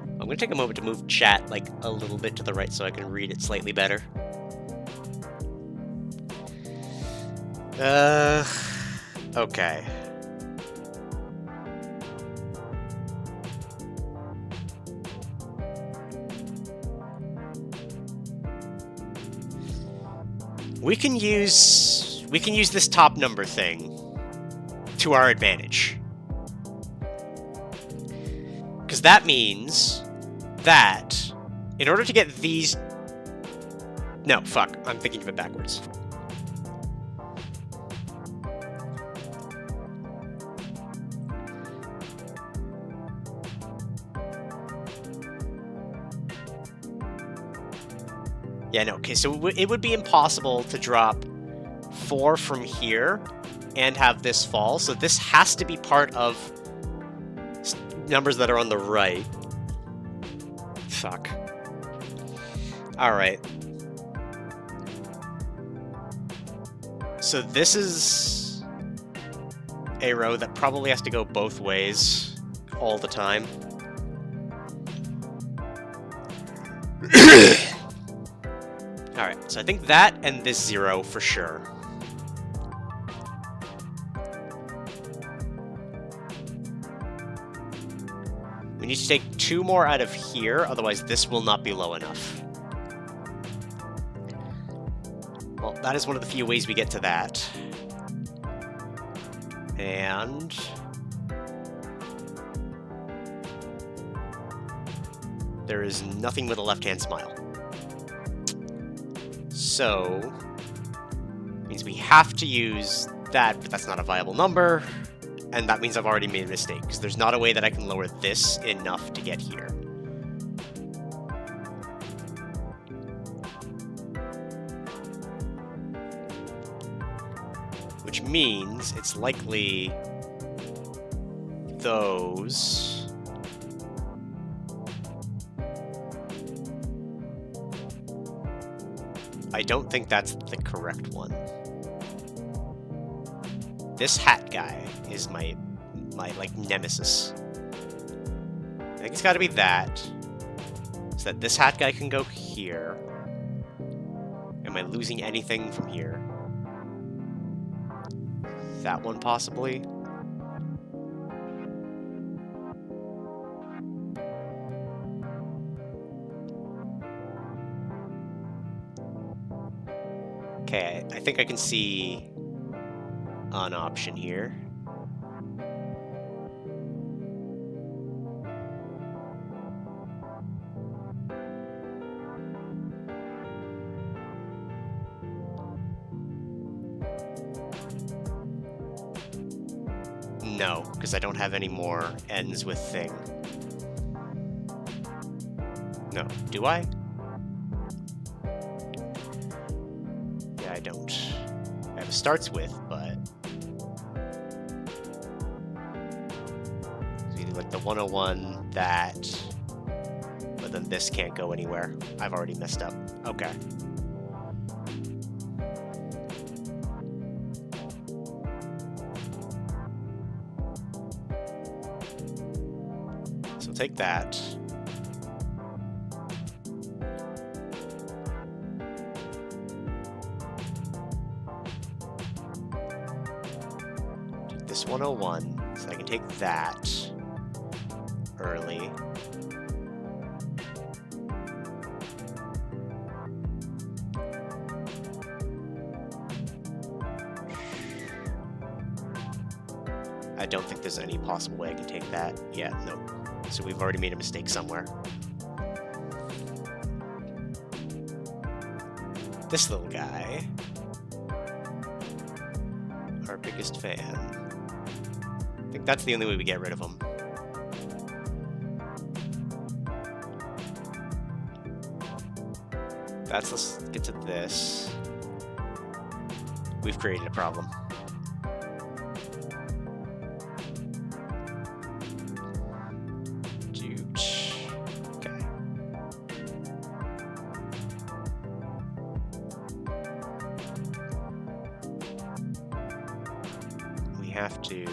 I'm gonna take a moment to move chat like a little bit to the right so I can read it slightly better. Okay. We can use this top number thing to our advantage. Because that means that in order to get these... No, fuck. I'm thinking of it backwards. Yeah, no, okay, so it would be impossible to drop 4 from here and have this fall, so this has to be part of numbers that are on the right. Fuck. Alright. So this is a row that probably has to go both ways all the time. Alright, so I think that and this 0 for sure. We need to take 2 more out of here, otherwise this will not be low enough. Well, that is one of the few ways we get to that. And... there is nothing with a left-hand smile. So... means we have to use that, but that's not a viable number. And that means I've already made a mistake, because there's not a way that I can lower this enough to get here. Which means it's likely those. I don't think that's the correct one. This hat guy is my like nemesis. I think it's got to be that, so that this hat guy can go here. Am I losing anything from here? That one possibly. Okay, I think I can see an option here. No, because I don't have any more ends with thing. No, do I? Yeah, I don't. I have a starts with, but... So either like the 101, that... But then this can't go anywhere. I've already messed up. Okay. So take that. Take this 101, so I can take that early. I don't think there's any possible way I can take that. Yeah, no. So we've already made a mistake somewhere. This little guy. Our biggest fan. I think that's the only way we get rid of him. Let's get to this. We've created a problem. Have to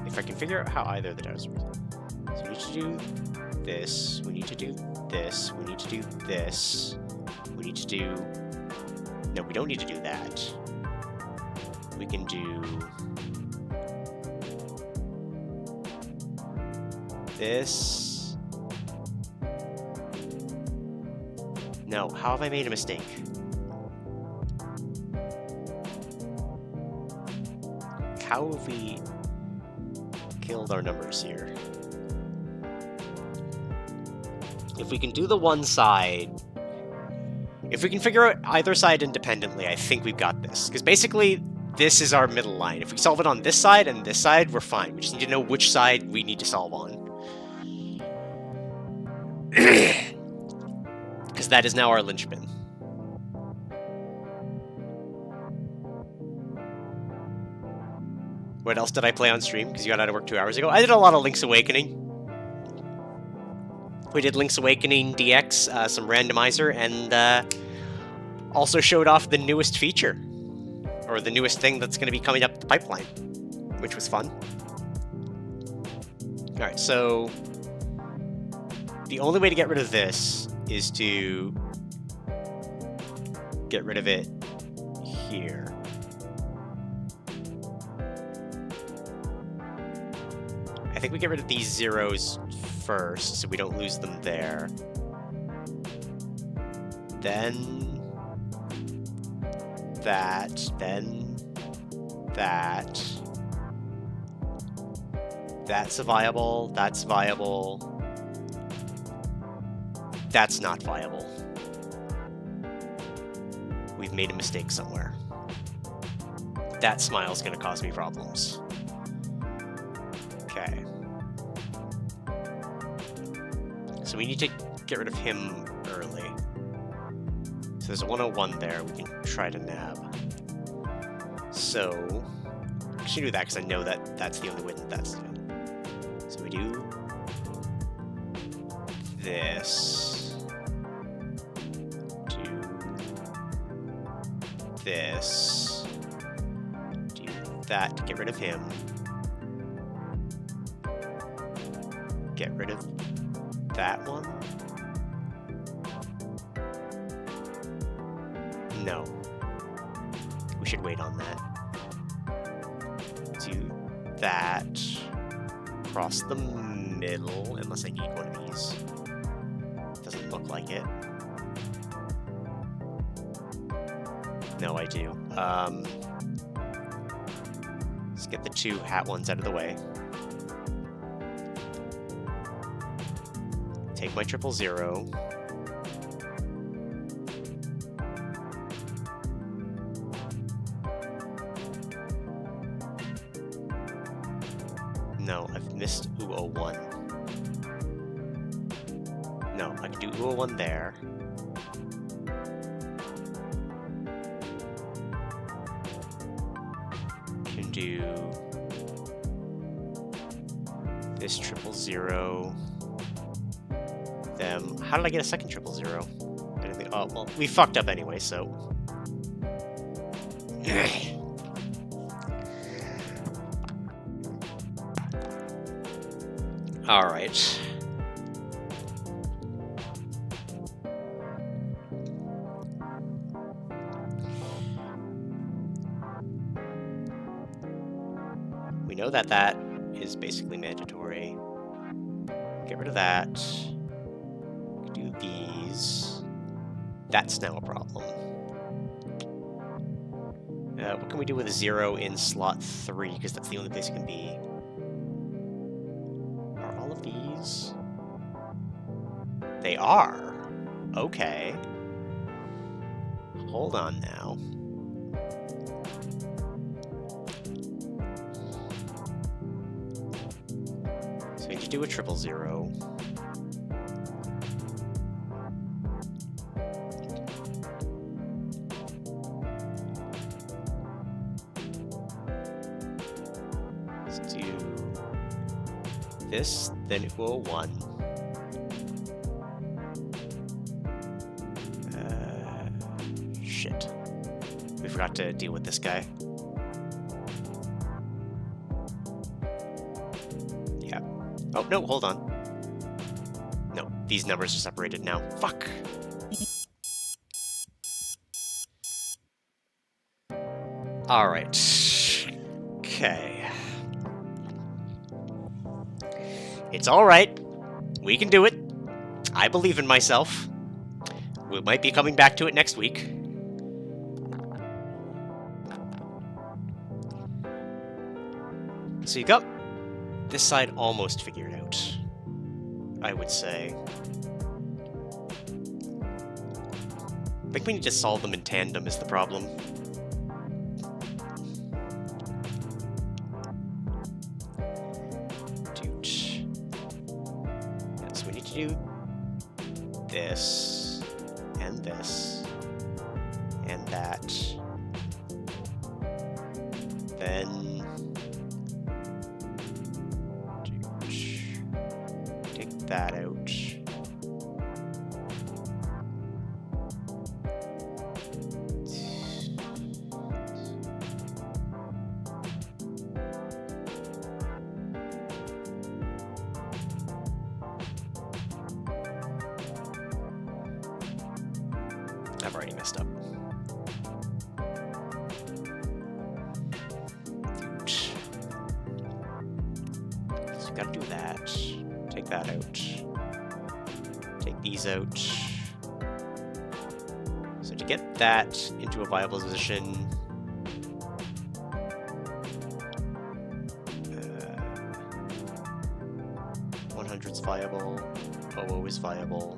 if I can figure out how either of the does. So we need to do this, we need to do this, we need to do this, we need to do... No, we don't need to do that. We can do... this. No, how have I made a mistake? How have we killed our numbers here? If we can do the one side, if we can figure out either side independently, I think we've got this. Because basically, this is our middle line. If we solve it on this side and this side, we're fine. We just need to know which side we need to solve on. Because that is now our linchpin. What else did I play on stream? Because you got out of work 2 hours ago. I did a lot of Link's Awakening. We did Link's Awakening DX, some randomizer, and also showed off the newest feature. Or the newest thing that's going to be coming up the pipeline. Which was fun. Alright, so... the only way to get rid of this is to get rid of it here. I think we get rid of these zeros first, so we don't lose them there. Then that, then that. That's viable, that's viable. That's not viable. We've made a mistake somewhere. That smile's gonna cause me problems. Okay. So we need to get rid of him early. So there's a 101 there we can try to nab. So, I should do that because I know that that's the only way that that's done. So we do this. This, do that to get rid of him, get rid of that one, no, we should wait on that, do that, cross the middle, unless I need one of these, doesn't look like it. No, I do. Let's get the two hat ones out of the way. take my 000. No, I've missed U01. No, I can do U01 there. Can do this 000. Them. How did I get a second 000? Anything? Oh, well, we fucked up anyway, so. Alright. We know that that is basically mandatory. Get rid of that. Do these. That's now a problem. What can we do with a 0 in slot 3? Because that's the only place it can be. Are all of these? They are. Okay. Hold on now. So we need to do a 000. This, then U01. Shit. We forgot to deal with this guy. Yeah. Oh, no, hold on. No, these numbers are separated now. Fuck! Alright. Okay. It's alright. We can do it. I believe in myself. We might be coming back to it next week. So you got this side almost figured out, I would say. I think we need to solve them in tandem is the problem. Do this and this and that, then take that out. I've already messed up. So gotta do that. Take that out. Take these out. So to get that into a viable position, 100's viable. 00 is viable.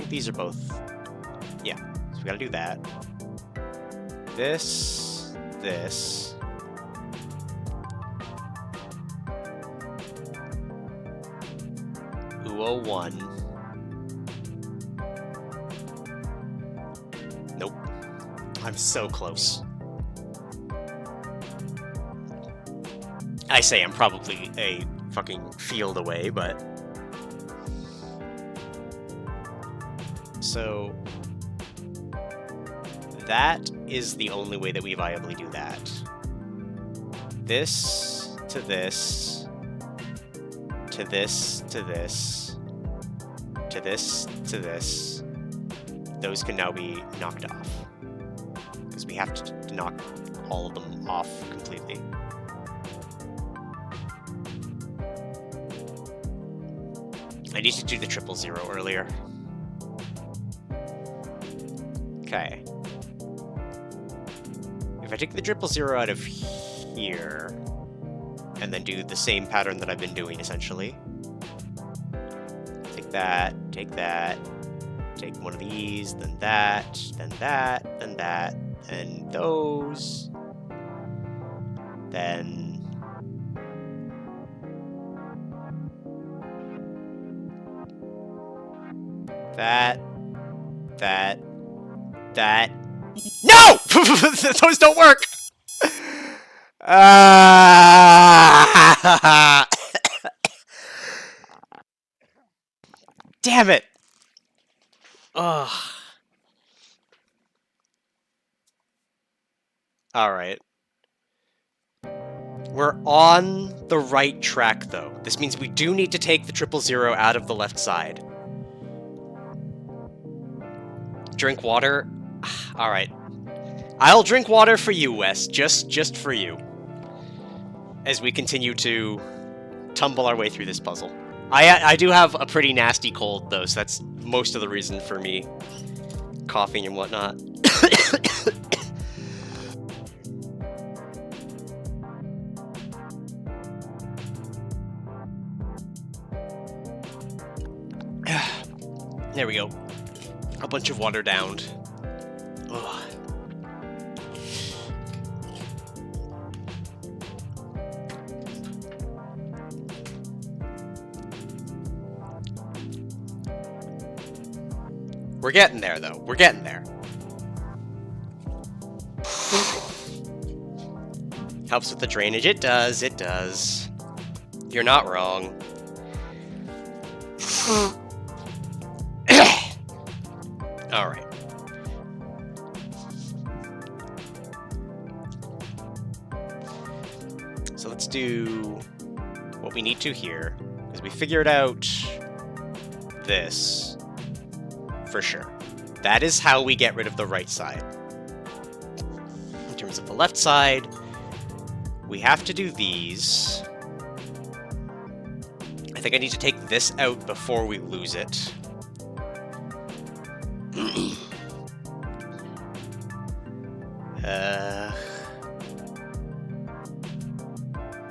These are both, yeah, so we gotta do that. This, this. U01. Nope. I'm so close. I say I'm probably a fucking field away, but... So, that is the only way that we viably do that. This to this, to this to this, to this to this. Those can now be knocked off. Because we have to knock all of them off completely. I need to do the 000 earlier. Okay. If I take the 000 out of here, and then do the same pattern that I've been doing, essentially. Take that, take one of these, then that, then that, then that, and those, then that. No! Those don't work! Damn it! Ugh. Alright. We're on the right track, though. This means we do need to take the 000 out of the left side. Drink water? Alright. I'll drink water for you, Wes. Just for you. As we continue to tumble our way through this puzzle. I do have a pretty nasty cold, though, so that's most of the reason for me coughing and whatnot. There we go. A bunch of water downed. Ugh. We're getting there, though. We're getting there. Helps with the drainage. It does. It does. You're not wrong. Alright. So let's do what we need to here, because we figured out this for sure. That is how we get rid of the right side. In terms of the left side, we have to do these. I think I need to take this out before we lose it.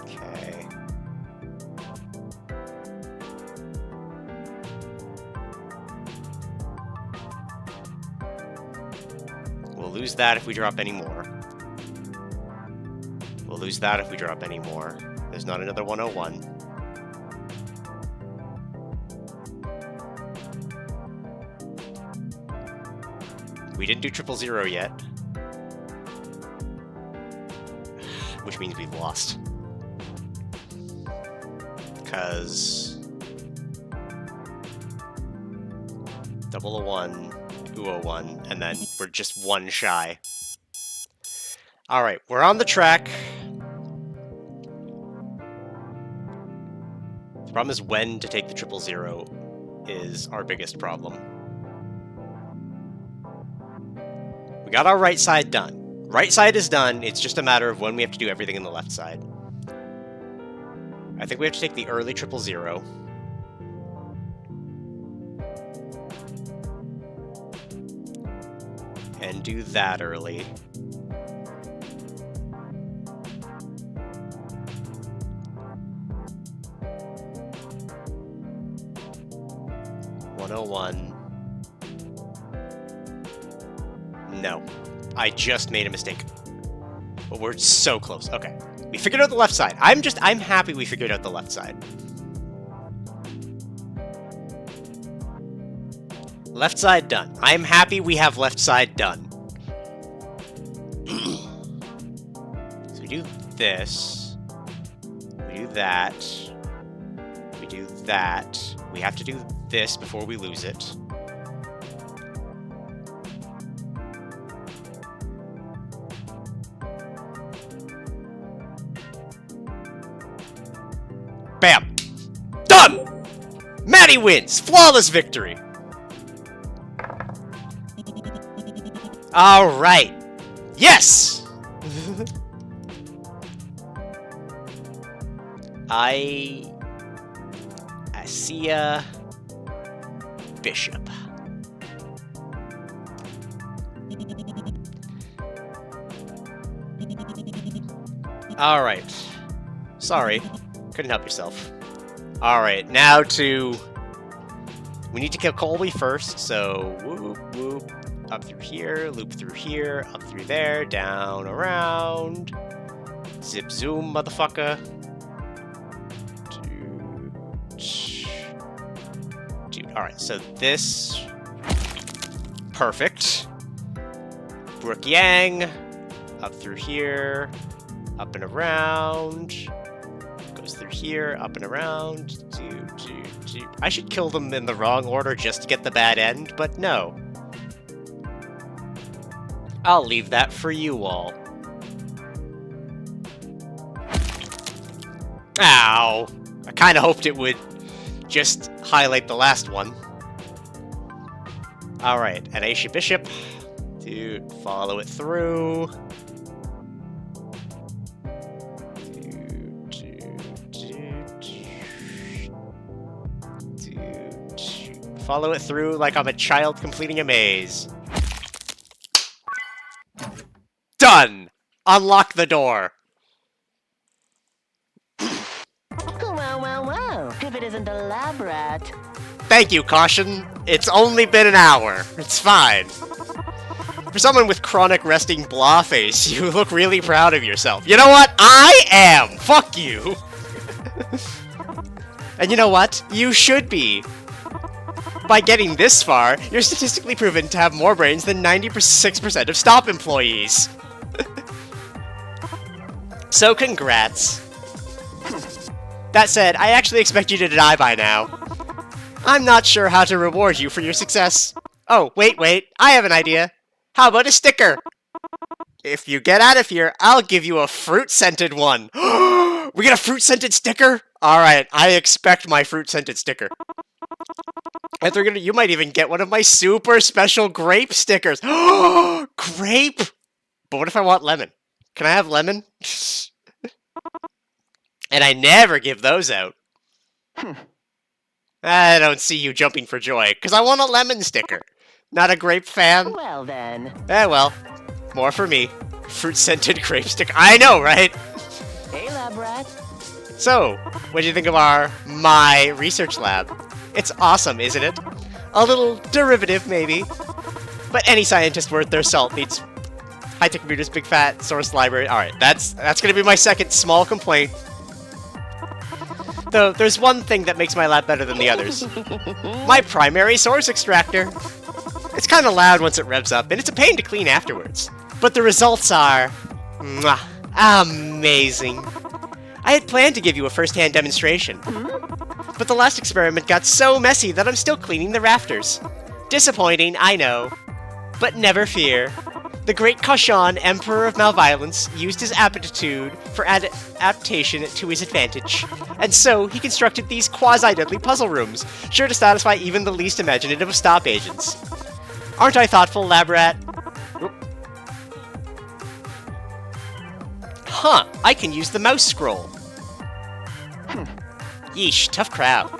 Okay. We'll lose that if we drop any more. We'll lose that if we drop any more. There's not another 101. We didn't do 000 yet. Which means we've lost. Because 001, 201, and then we're just one shy. Alright, we're on the track. The problem is when to take the 000 is our biggest problem. We got our right side done. Right side is done, it's just a matter of when we have to do everything in the left side. I think we have to take the early 000. And do that early. $101. No. I just made a mistake. But we're so close. Okay. We figured out the left side. I'm happy we figured out the left side. Left side done. I'm happy we have left side done. So we do this. We do that. We do that. We have to do this before we lose it. Bam! Done! Maddie wins! Flawless victory! Alright! Yes! I see a bishop. Alright. Sorry. Couldn't help yourself. Alright, now to... We need to kill Colby first, so whoop, whoop. Up through here, loop through here, up through there, down, around. Zip zoom, motherfucker. Dude, alright, so this... Perfect. Brook Yang. Up through here. Up and around. Goes through here, up and around. I should kill them in the wrong order just to get the bad end, but no. I'll leave that for you all. Ow! I kinda hoped it would just highlight the last one. Alright, an Asia Bishop. Dude, follow it through. Follow it through like I'm a child completing a maze. Done! Unlock the door. Well. If it isn't a lab rat. Thank you, Cautionne. It's only been an hour. It's fine. For someone with chronic resting blah face, you look really proud of yourself. You know what? I am! Fuck you! And you know what? You should be. By getting this far, you're statistically proven to have more brains than 96% of Stop employees. So congrats. That said, I actually expect you to die by now. I'm not sure how to reward you for your success. Oh, wait, I have an idea. How about a sticker? If you get out of here, I'll give you a fruit-scented one. We get a fruit-scented sticker? Alright, I expect my fruit-scented sticker. And you might even get one of my super special grape stickers. Grape? But what if I want lemon? Can I have lemon? And I never give those out. I don't see you jumping for joy, because I want a lemon sticker. Not a grape fan? Well then. Well. More for me. Fruit-scented grape sticker. I know, right? Hey, lab rat. So, what do you think of my research lab? It's awesome, isn't it? A little derivative, maybe. But any scientist worth their salt needs high-tech computers, big fat source library. Alright, that's gonna be my second small complaint. Though, there's one thing that makes my lab better than the others. My primary source extractor. It's kinda loud once it revs up, and it's a pain to clean afterwards. But the results are... mwah, amazing. I had planned to give you a first-hand demonstration. But the last experiment got so messy that I'm still cleaning the rafters. Disappointing, I know. But never fear. The great Cautionne, Emperor of Malviolence, used his aptitude for adaptation to his advantage. And so, he constructed these quasi-deadly puzzle rooms, sure to satisfy even the least imaginative of Stop agents. Aren't I thoughtful, lab rat? Oop. Huh, I can use the mouse scroll. Yeesh, tough crowd.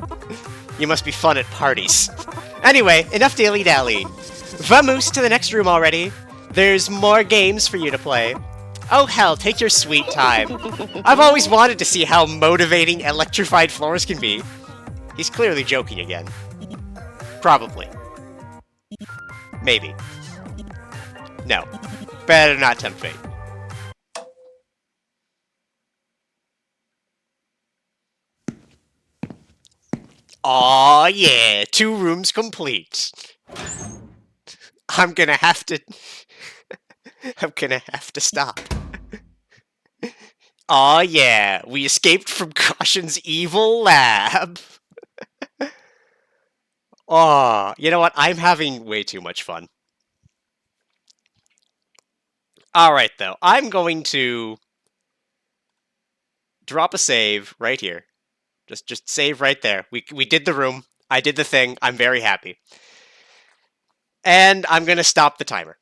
You must be fun at parties. Anyway, enough dilly-dallying. Vamoose to the next room already. There's more games for you to play. Oh hell, take your sweet time. I've always wanted to see how motivating electrified floors can be. He's clearly joking again. Probably. Maybe. No. Better not tempt fate. Aw, yeah, 2 rooms complete. I'm gonna have to stop. Aw, yeah, we escaped from Cautionne's evil lab. Aw, you know what? I'm having way too much fun. Alright, though. I'm going to drop a save right here. Just save right there. We did the room. I did the thing. I'm very happy. And I'm going to stop the timer.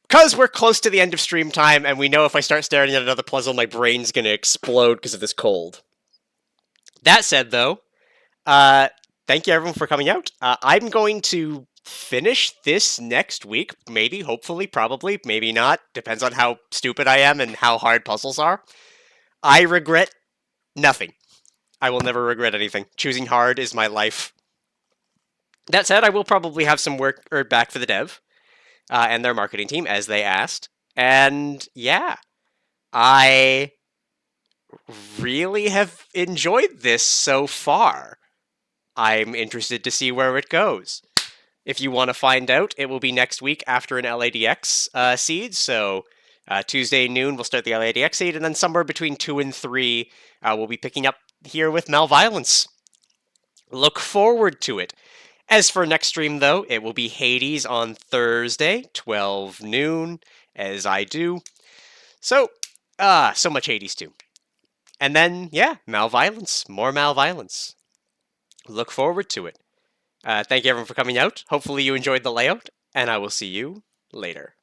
Because we're close to the end of stream time, and we know if I start staring at another puzzle, my brain's going to explode because of this cold. That said, though, thank you everyone for coming out. I'm going to finish this next week. Maybe, hopefully, probably, maybe not. Depends on how stupid I am and how hard puzzles are. I regret Nothing. I will never regret anything. Choosing hard is my life. That said, I will probably have some work back for the dev and their marketing team, as they asked. And yeah, I really have enjoyed this so far. I'm interested to see where it goes. If you want to find out, it will be next week after an LADX seed. So Tuesday noon, we'll start the LADX seed, and then somewhere between 2 and 3, we'll be picking up here with malViolence. Look forward to it. As for next stream, though, it will be Hades on Thursday, 12 noon, as I do. So, so much Hades too. And then, yeah, malViolence. More malViolence. Look forward to it. Thank you everyone for coming out. Hopefully you enjoyed the layout, and I will see you later.